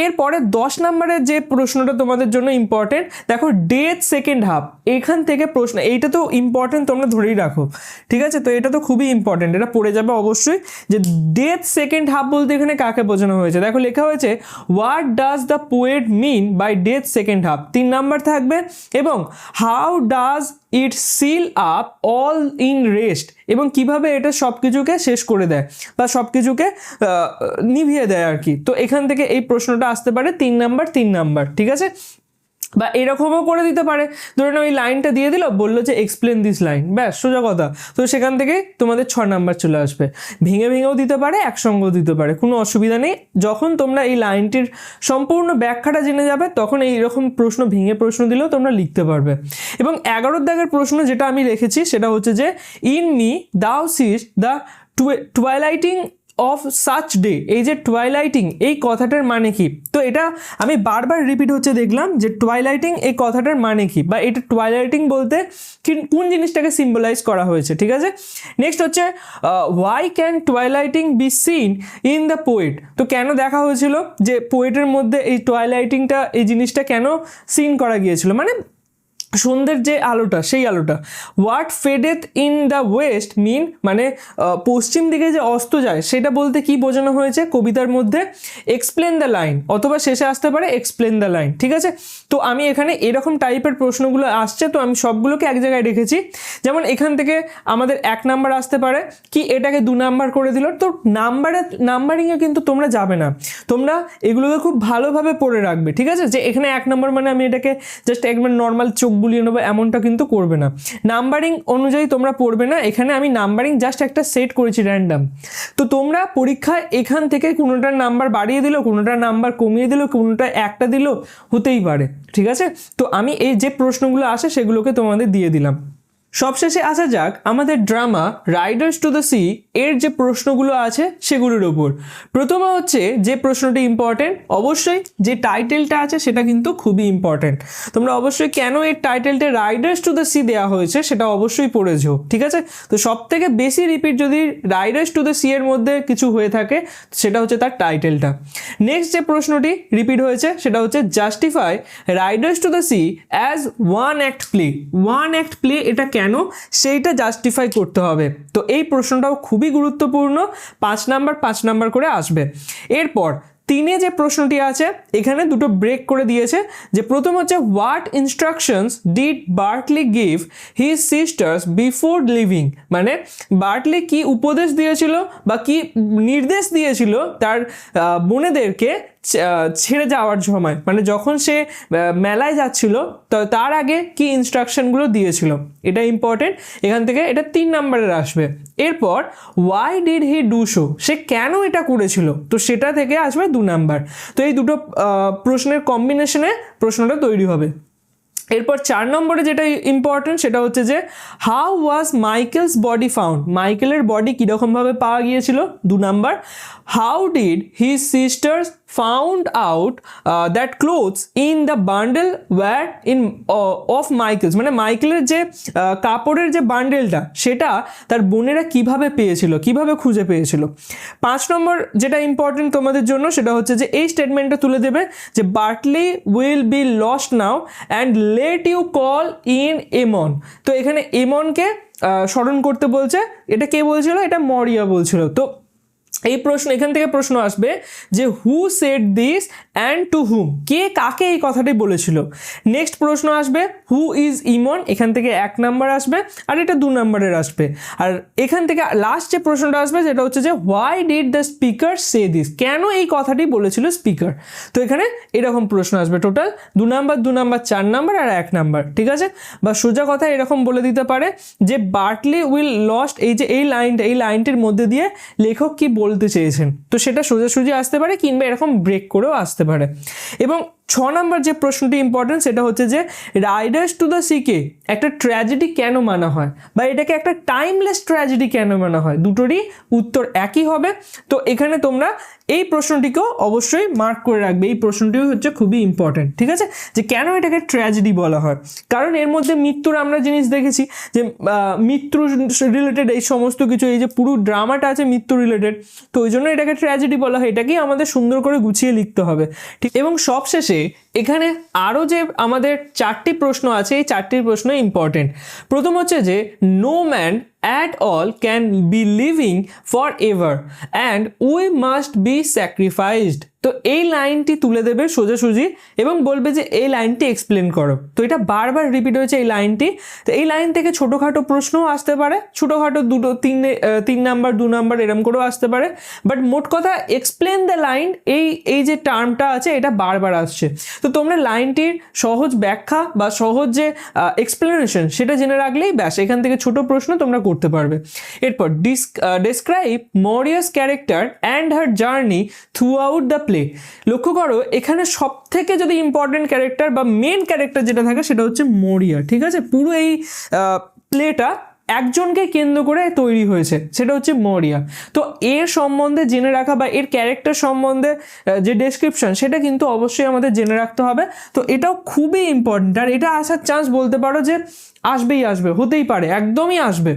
এরপরে 10 নম্বরের যে প্রশ্নটা তোমাদের জন্য ইম্পর্টেন্ট, দেখো ডেথ সেকেন্ড হাফ, এখান থেকে প্রশ্ন, এইটা তো ইম্পর্টেন্ট, তোমরা ধরেই রাখো। ঠিক আছে, তো এটা তো খুবই ইম্পর্টেন্ট, এটা পড়ে যাবে অবশ্যই। যে ডেথ সেকেন্ড হাফ বলতে এখানে কাকে বোঝানো হয়েছে, দেখো লেখা হয়েছে what does the poet mean by death second half, 3 number থাকবে। এবং how does it seal up all in rest, এবং কিভাবে এটা সব কিছুকে শেষ করে দেয় বা সব কিছুকে নিভিয়ে দেয় আর কি। তো এখান থেকে এই প্রশ্নটা আসতে পারে 3 নম্বর। ঠিক আছে, বা এরকমও করে দিতে পারে, ধরে নাও এই লাইনটা দিয়ে দিল, বললো যে এক্সপ্লেন দিস লাইন, ব্যাস সোজা কথা। তো সেখান থেকে তোমাদের 6 নম্বর চলে আসবে। ভেঙেও দিতে পারে, একসঙ্গেও দিতে পারে, কোনো অসুবিধা নেই। যখন তোমরা এই লাইনটির সম্পূর্ণ ব্যাখ্যাটা জেনে যাবে তখন এইরকম প্রশ্ন ভেঙে প্রশ্ন দিলেও তোমরা লিখতে পারবে। এবং 11 দাগের প্রশ্ন যেটা আমি রেখেছি সেটা হচ্ছে যে in me thou seest the twilighting of such day, এই যে টুয়াইলাইটিং এই কথাটার মানে কি, তো এটা আমি বারবার রিপিট হচ্ছে দেখলাম যে টুয়াইলাইটিং এই কথাটার মানে কি, বা এটা টুয়াইলাইটিং বলতে কোন জিনিসটাকে সিম্বলাইজ করা হয়েছে। ঠিক আছে, নেক্সট হচ্ছে why can twilighting be seen in the poet, তো কেন দেখা হয়েছিল যে পোয়েটের মধ্যে এই টুয়াইলাইটিংটা, এই জিনিসটা কেন সিন করা গিয়েছিল, মানে সন্ধ্যের যে আলোটা, সেই আলোটা। হোয়াট ফেডেথ ইন দ্য ওয়েস্ট মিন, মানে পশ্চিম দিকে যে অস্ত যায় সেটা বলতে কি বোঝানো হয়েছে কবিতার মধ্যে। এক্সপ্লেন দ্য লাইন, অথবা শেষে আসতে পারে এক্সপ্লেন দ্য লাইন। ঠিক আছে, তো আমি এখানে এরকম টাইপের প্রশ্নগুলো আসছে, তো আমি সবগুলোকে এক জায়গায় রেখেছি। যেমন এখান থেকে আমাদের 1 নম্বর আসতে পারে, কি এটাকে 2 নম্বর করে দিল। তো নাম্বারিংয়ে কিন্তু তোমরা যাবে না, তোমরা এগুলোকে খুব ভালোভাবে পড়ে রাখবে। ঠিক আছে, যে এখানে 1 নম্বর মানে আমি এটাকে জাস্ট একবার নর্মাল চোখ বুলিয়ে নেবো এমনটা কিন্তু করবে না, নাম্বারিং অনুযায়ী তোমরা পড়বে না। এখানে আমি নাম্বারিং জাস্ট একটা সেট করেছি র্যান্ডাম। তো তোমরা পরীক্ষায় এখান থেকে কোনোটার নাম্বার বাড়িয়ে দিল, কোনোটার নাম্বার কমিয়ে দিল, কোনোটা একটা দিল, হতেই পারে। ঠিক আছে, তো আমি এই যে প্রশ্নগুলো আসে সেগুলোকে তোমাদের দিয়ে দিলাম। সবশেষে আসা যাক আমাদের drama Riders to the C এর যে প্রশ্নগুলো আছে সেগুলোর উপর। প্রথমে হচ্ছে যে প্রশ্নটি ইম্পর্টেন্ট, অবশ্যই যে টাইটেলটা আছে সেটা কিন্তু খুবই ইম্পর্টেন্ট। তোমরা অবশ্যই কেন এর টাইটেলটা রাইডার্স টু দ্য সি দেওয়া হয়েছে সেটা অবশ্যই পড়েছো। ঠিক আছে, তো সব থেকে বেশি রিপিট যদি রাইডার্স টু দ্য সি এর মধ্যে কিছু হয়ে থাকে সেটা হচ্ছে তার টাইটেলটা। নেক্সট যে প্রশ্নটি রিপিট হয়েছে সেটা হচ্ছে justify Riders to the C as one act play, এটা কেন সেইটা জাস্টিফাই করতে হবে। তো এই প্রশ্নটাও খুবই গুরুত্বপূর্ণ, 5 নম্বর করে আসবে। এরপর তিনে যে প্রশ্নটি আছে এখানে দুটো ব্রেক করে দিয়েছে, যে প্রথম হচ্ছে what instructions did Bartley give his sisters before living, মানে বার্টলি কি উপদেশ দিয়েছিল বা কি নির্দেশ দিয়েছিল তার বোনেদেরকে ছেড়ে যাওয়ার সময়, মানে যখন সে মেলায় যাচ্ছিল তো তার আগে কি ইনস্ট্রাকশনগুলো দিয়েছিল, এটা ইম্পর্টেন্ট। এখান থেকে এটা 3 নম্বরের আসবে। এরপর why did he do so, সে কেন এটা করেছিল, তো সেটা থেকে আসবে 2 নাম্বার। তো এই দুটো প্রশ্নের কম্বিনেশনে প্রশ্নটা তৈরি হবে। এরপর 4 নম্বরে যেটা ইম্পর্টেন্ট সেটা হচ্ছে যে how was Michael's body found, মাইকেলের বডি কীরকমভাবে পাওয়া গিয়েছিল, 2 number. How did his sisters found out that clothes in the bundle were in of Michael's, মানে মাইকেলের যে কাপড়ের যে বান্ডেলটা সেটা তার বোনেরা কিভাবে পেয়েছিল, কিভাবে খুঁজে পেয়েছিল। 5 নম্বর যেটা ইম্পর্টেন্ট তোমাদের জন্য সেটা হচ্ছে যে এই স্টেটমেন্টটা তুলে দেবে যে Bartley will be lost now and let you call in Eamon, তো এখানে এমনকে স্মরণ করতে বলছে, এটা কে বলছিল, এটা মরিয়া বলছিল। তো এই প্রশ্ন, এখান থেকে প্রশ্ন আসবে যে who said this and to whom, কে কাকে এই কথাটি বলেছিল। নেক্সট প্রশ্ন আসবে হু ইজ ইমন, এখান থেকে 1 নাম্বার আসবে আর এটা 2 নাম্বারের আসবে। আর এখান থেকে লাস্ট যে প্রশ্নটা আসবে সেটা হচ্ছে যে why did the speaker say this, কেন এই কথাটি বলেছিল স্পিকার। তো এখানে এরকম প্রশ্ন আসবে, টোটাল 2 নাম্বার 2 নাম্বার 4 নাম্বার আর 1 নাম্বার, ঠিক আছে। বা সোজা কথা এরকম বলে দিতে পারে যে বার্টলি উইল লস্ট, এই যে এই লাইনটা, এই লাইনটির মধ্যে দিয়ে লেখক কি বলতে চেয়েছেন, তো সেটা সোজাসুজি আসতে পারে কিংবা এরকম ব্রেক করেও আসতে পারে। এবং 6 নম্বর যে প্রশ্নটি ইম্পর্টেন্ট সেটা হচ্ছে যে রাইডার্স টু দ্য সিকে একটা ট্র্যাজেডি কেন মানা হয়, বা এটাকে একটা টাইমলেস ট্র্যাজেডি কেন মানা হয়, দুটোরই উত্তর একই হবে। তো এখানে তোমরা এই প্রশ্নটিকেও অবশ্যই মার্ক করে রাখবে, এই প্রশ্নটিও হচ্ছে খুবই ইম্পর্টেন্ট, ঠিক আছে, যে কেন এটাকে ট্র্যাজেডি বলা হয়। কারণ এর মধ্যে মৃত্যুর আমরা জিনিস দেখেছি যে মৃত্যু রিলেটেড এই সমস্ত কিছু, এই যে পুরো ড্রামাটা আছে মৃত্যু রিলেটেড, তো ওই জন্য এটাকে ট্র্যাজেডি বলা হয়, এটাকেই আমাদের সুন্দর করে গুছিয়ে লিখতে হবে, ঠিক। এবং সবশেষে এখানে আরও যে আমাদের 4টি প্রশ্ন আছে, এই 4টি প্রশ্ন ইম্পর্টেন্ট। প্রথম হচ্ছে যে no man at all can be living forever and we must be sacrificed, তো এই লাইনটি তুলে দেবে সোজাসুজি এবং বলবে যে এই লাইনটি এক্সপ্লেন করো। তো এটা বারবার রিপিট হয়েছে এই লাইনটি, তো এই লাইন থেকে ছোটোখাটো প্রশ্নও আসতে পারে, ছোটোখাটো 3 নাম্বার 2 নাম্বার এরম করেও আসতে পারে, বাট মোট কথা এক্সপ্লেন দ্য লাইন, এই যে টার্মটা আছে এটা বারবার আসছে। তো তোমরা লাইনটির সহজ ব্যাখ্যা বা সহজ যে এক্সপ্লেনেশন সেটা জেনে রাখলেই ব্যাস, এখান থেকে ছোট প্রশ্ন তোমরা করতে পারবে। এরপর describe মরিয়াস character and her journey through out the play, লক্ষ্য করো এখানে সব থেকে যদি ইম্পর্টেন্ট ক্যারেক্টার বা মেন ক্যারেক্টার যেটা থাকে সেটা হচ্ছে মরিয়া, ঠিক আছে। পুরো এই প্লেটা একজনকে কেন্দ্র করে তৈরি হয়েছে, সেটা হচ্ছে মরিয়া। তো এর সম্বন্ধে জেনে রাখা বা এর ক্যারেক্টার সম্বন্ধে যে ডেসক্রিপশন সেটা কিন্তু অবশ্যই আমাদের জেনে রাখতে হবে। তো এটাও খুবই ইম্পর্টেন্ট, আর এটা আসার চান্স বলতে পারো যে আসবেই, আসবে, হতেই পারে, একদমই আসবে।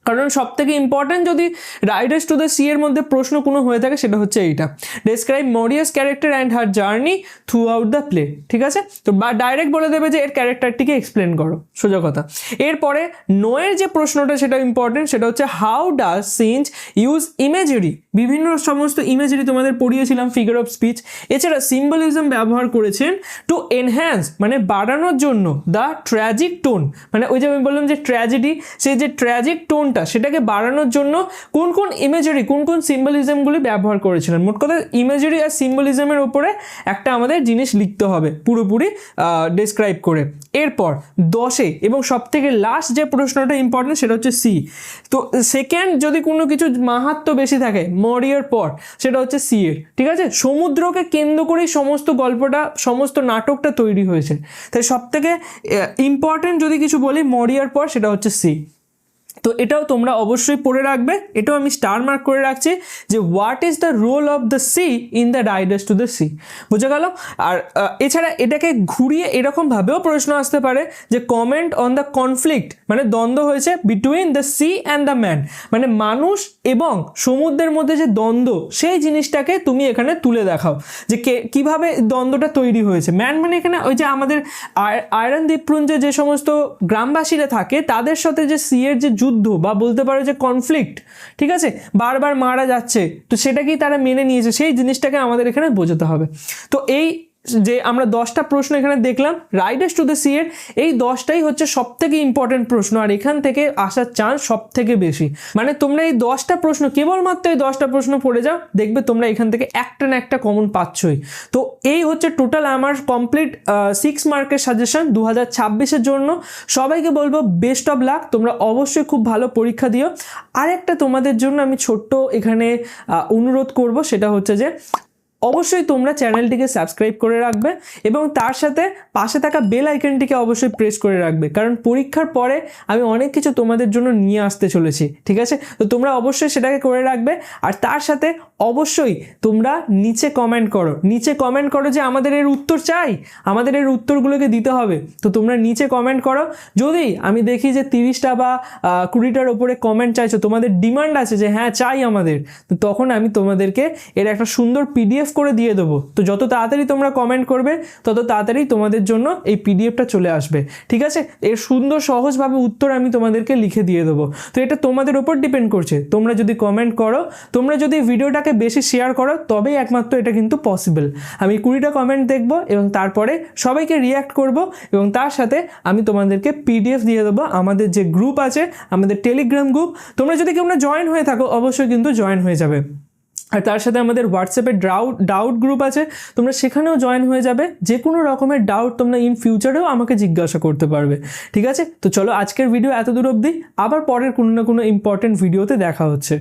কারণ সব থেকে ইম্পর্টেন্ট যদি রাইডার্স টু দ্য সি এর মধ্যে প্রশ্ন কোনো হয়ে থাকে সেটা হচ্ছে এইটা, describe মরিয়াস character and her journey through out the play, ঠিক আছে। তো বা ডাইরেক্ট বলে দেবে যে এর ক্যারেক্টারটিকে এক্সপ্লেন করো, সোজা কথা। এরপরে নোয়ের যে প্রশ্নটা সেটা ইম্পর্টেন্ট, সেটা হচ্ছে হাউ ডাজ সিঞ্জ ইউজ ইমেজারি, বিভিন্ন সমস্ত ইমেজারি তোমাদের পড়িয়েছিলাম, ফিগার অফ স্পিচ, এছাড়া সিম্বলিজম ব্যবহার করেছেন টু এনহ্যান্স, মানে বাড়ানোর জন্য দ্য ট্র্যাজিক টোন, মানে ওই যে আমি বললাম যে ট্র্যাজেডি, সেই যে ট্র্যাজিক টোন সেটাকে বাড়ানোর জন্য কোন কোন ইমেজারি, কোন কোন সিম্বলিজমগুলি ব্যবহার করেছিলেন। মোট কথা ইমেজারি আর সিম্বলিজমের উপরে একটা আমাদের জিনিস লিখতে হবে পুরোপুরি ডেসক্রাইব করে। এরপর 10 এবং সব থেকে লাস্ট যে প্রশ্নটা ইম্পর্টেন্ট সেটা হচ্ছে সি। তো সেকেন্ড যদি কোনো কিছু মাহাত্ম্য বেশি থাকে মরিয়ার পর সেটা হচ্ছে সি এর, ঠিক আছে। সমুদ্রকে কেন্দ্র করেই সমস্ত গল্পটা, সমস্ত নাটকটা তৈরি হয়েছে, তাই সব থেকে ইম্পর্টেন্ট যদি কিছু বলি মরিয়ার পর সেটা হচ্ছে সি। তো এটাও তোমরা অবশ্যই পড়ে রাখবে, এটাও আমি স্টার মার্ক করে রাখছি যে what is the role of the sea in the riders to the sea, বুঝে গেল। আর এছাড়া এটাকে ঘুরিয়ে এরকমভাবেও প্রশ্ন আসতে পারে যে কমেন্ট অন দ্য কনফ্লিক্ট, মানে দ্বন্দ্ব হয়েছে between the sea and the man, মানে মানুষ এবং সমুদ্রের মধ্যে যে দ্বন্দ্ব সেই জিনিসটাকে তুমি এখানে তুলে দেখাও যে কীভাবে দ্বন্দ্বটা তৈরি হয়েছে। ম্যান মানে এখানে ওই যে আমাদের আয়রন দ্বীপপুঞ্জে যে সমস্ত গ্রামবাসীরা থাকে তাদের সাথে যে সি এর যে যুদ্ধ বা বলতে পারো যে কনফ্লিক্ট, ঠিক আছে, বারবার মারা যাচ্ছে, তো সেটাকেই তারা মেনে নিয়েছে, সেই জিনিসটাকে আমাদের এখানে বোঝাতে হবে। তো এই যে আমরা 10টা প্রশ্ন এখানে দেখলাম রাইডার্স টু দ্য সি এর, এই 10টাই হচ্ছে সব থেকে ইম্পর্টেন্ট প্রশ্ন, আর এখান থেকে আসার চান্স সব থেকে বেশি। মানে তোমরা এই 10টা প্রশ্ন, কেবলমাত্র এই 10টা প্রশ্ন পড়ে যাও, দেখবে তোমরা এখান থেকে একটা না একটা কমন পাচ্ছই। তো এই হচ্ছে টোটাল আমার কমপ্লিট 6 মার্কের সাজেশন 2026-এর জন্য। সবাইকে বলবো বেস্ট অফ লাক, তোমরা অবশ্যই খুব ভালো পরীক্ষা দিও। আর একটা তোমাদের জন্য আমি ছোট্ট এখানে অনুরোধ করব, সেটা হচ্ছে যে অবশ্যই তোমরা চ্যানেলটিকে সাবস্ক্রাইব করে রাখবে এবং তার সাথে পাশে থাকা বেল আইকনটিকে অবশ্যই প্রেস করে রাখবে, কারণ পরীক্ষার পরে আমি অনেক কিছু তোমাদের জন্য নিয়ে আসতে চলেছি, ঠিক আছে? তো তোমরা অবশ্যই সেটাকে করে রাখবে। আর তার সাথে অবশ্যই তোমরা নিচে কমেন্ট করো যে আমাদের এর উত্তর চাই, আমাদের এর উত্তরগুলোকে দিতে হবে। তো তোমরা নিচে কমেন্ট করো। যদি আমি দেখি যে 30টা বা 20টার ওপরে কমেন্ট চাইছো, তোমাদের ডিমান্ড আছে যে হ্যাঁ চাই আমাদের, তো তখন আমি তোমাদেরকে এর একটা সুন্দর পিডিএফ করে দিয়ে দেবো। তো যত তাড়াতাড়ি তোমরা কমেন্ট করবে তত তাড়াতাড়ি তোমাদের জন্য এই পিডিএফটা চলে আসবে, ঠিক আছে? এর সুন্দর সহজভাবে উত্তর আমি তোমাদেরকে লিখে দিয়ে দেবো। তো এটা তোমাদের উপর ডিপেন্ড করছে, তোমরা যদি কমেন্ট করো, তোমরা যদি ভিডিওটাকে বেশি শেয়ার করো, তবেই একমাত্র এটা কিন্তু পসিবল। আমি 20টা কমেন্ট দেখবো এবং তারপরে সবাইকে রিয়্যাক্ট করব এবং তার সাথে আমি তোমাদেরকে পিডিএফ দিয়ে দেবো। আমাদের যে গ্রুপ আছে, আমাদের টেলিগ্রাম গ্রুপ, তোমরা যদি কেউ জয়েন হয়ে থাকো অবশ্যই কিন্তু জয়েন হয়ে যাবে। আর তার সাথে আমাদের হোয়াটসঅ্যাপে ডাউট গ্রুপ আছে, তোমরা সেখানেও জয়েন হয়ে যাবে। যে কোনো রকমের ডাউট তোমরা ইন ফিউচারেও আমাকে জিজ্ঞাসা করতে পারবে, ঠিক আছে? তো চলো আজকের ভিডিও এত দূর অবধি, আবার পরের কোনো না কোনো ইম্পর্টেন্ট ভিডিওতে দেখা হচ্ছে।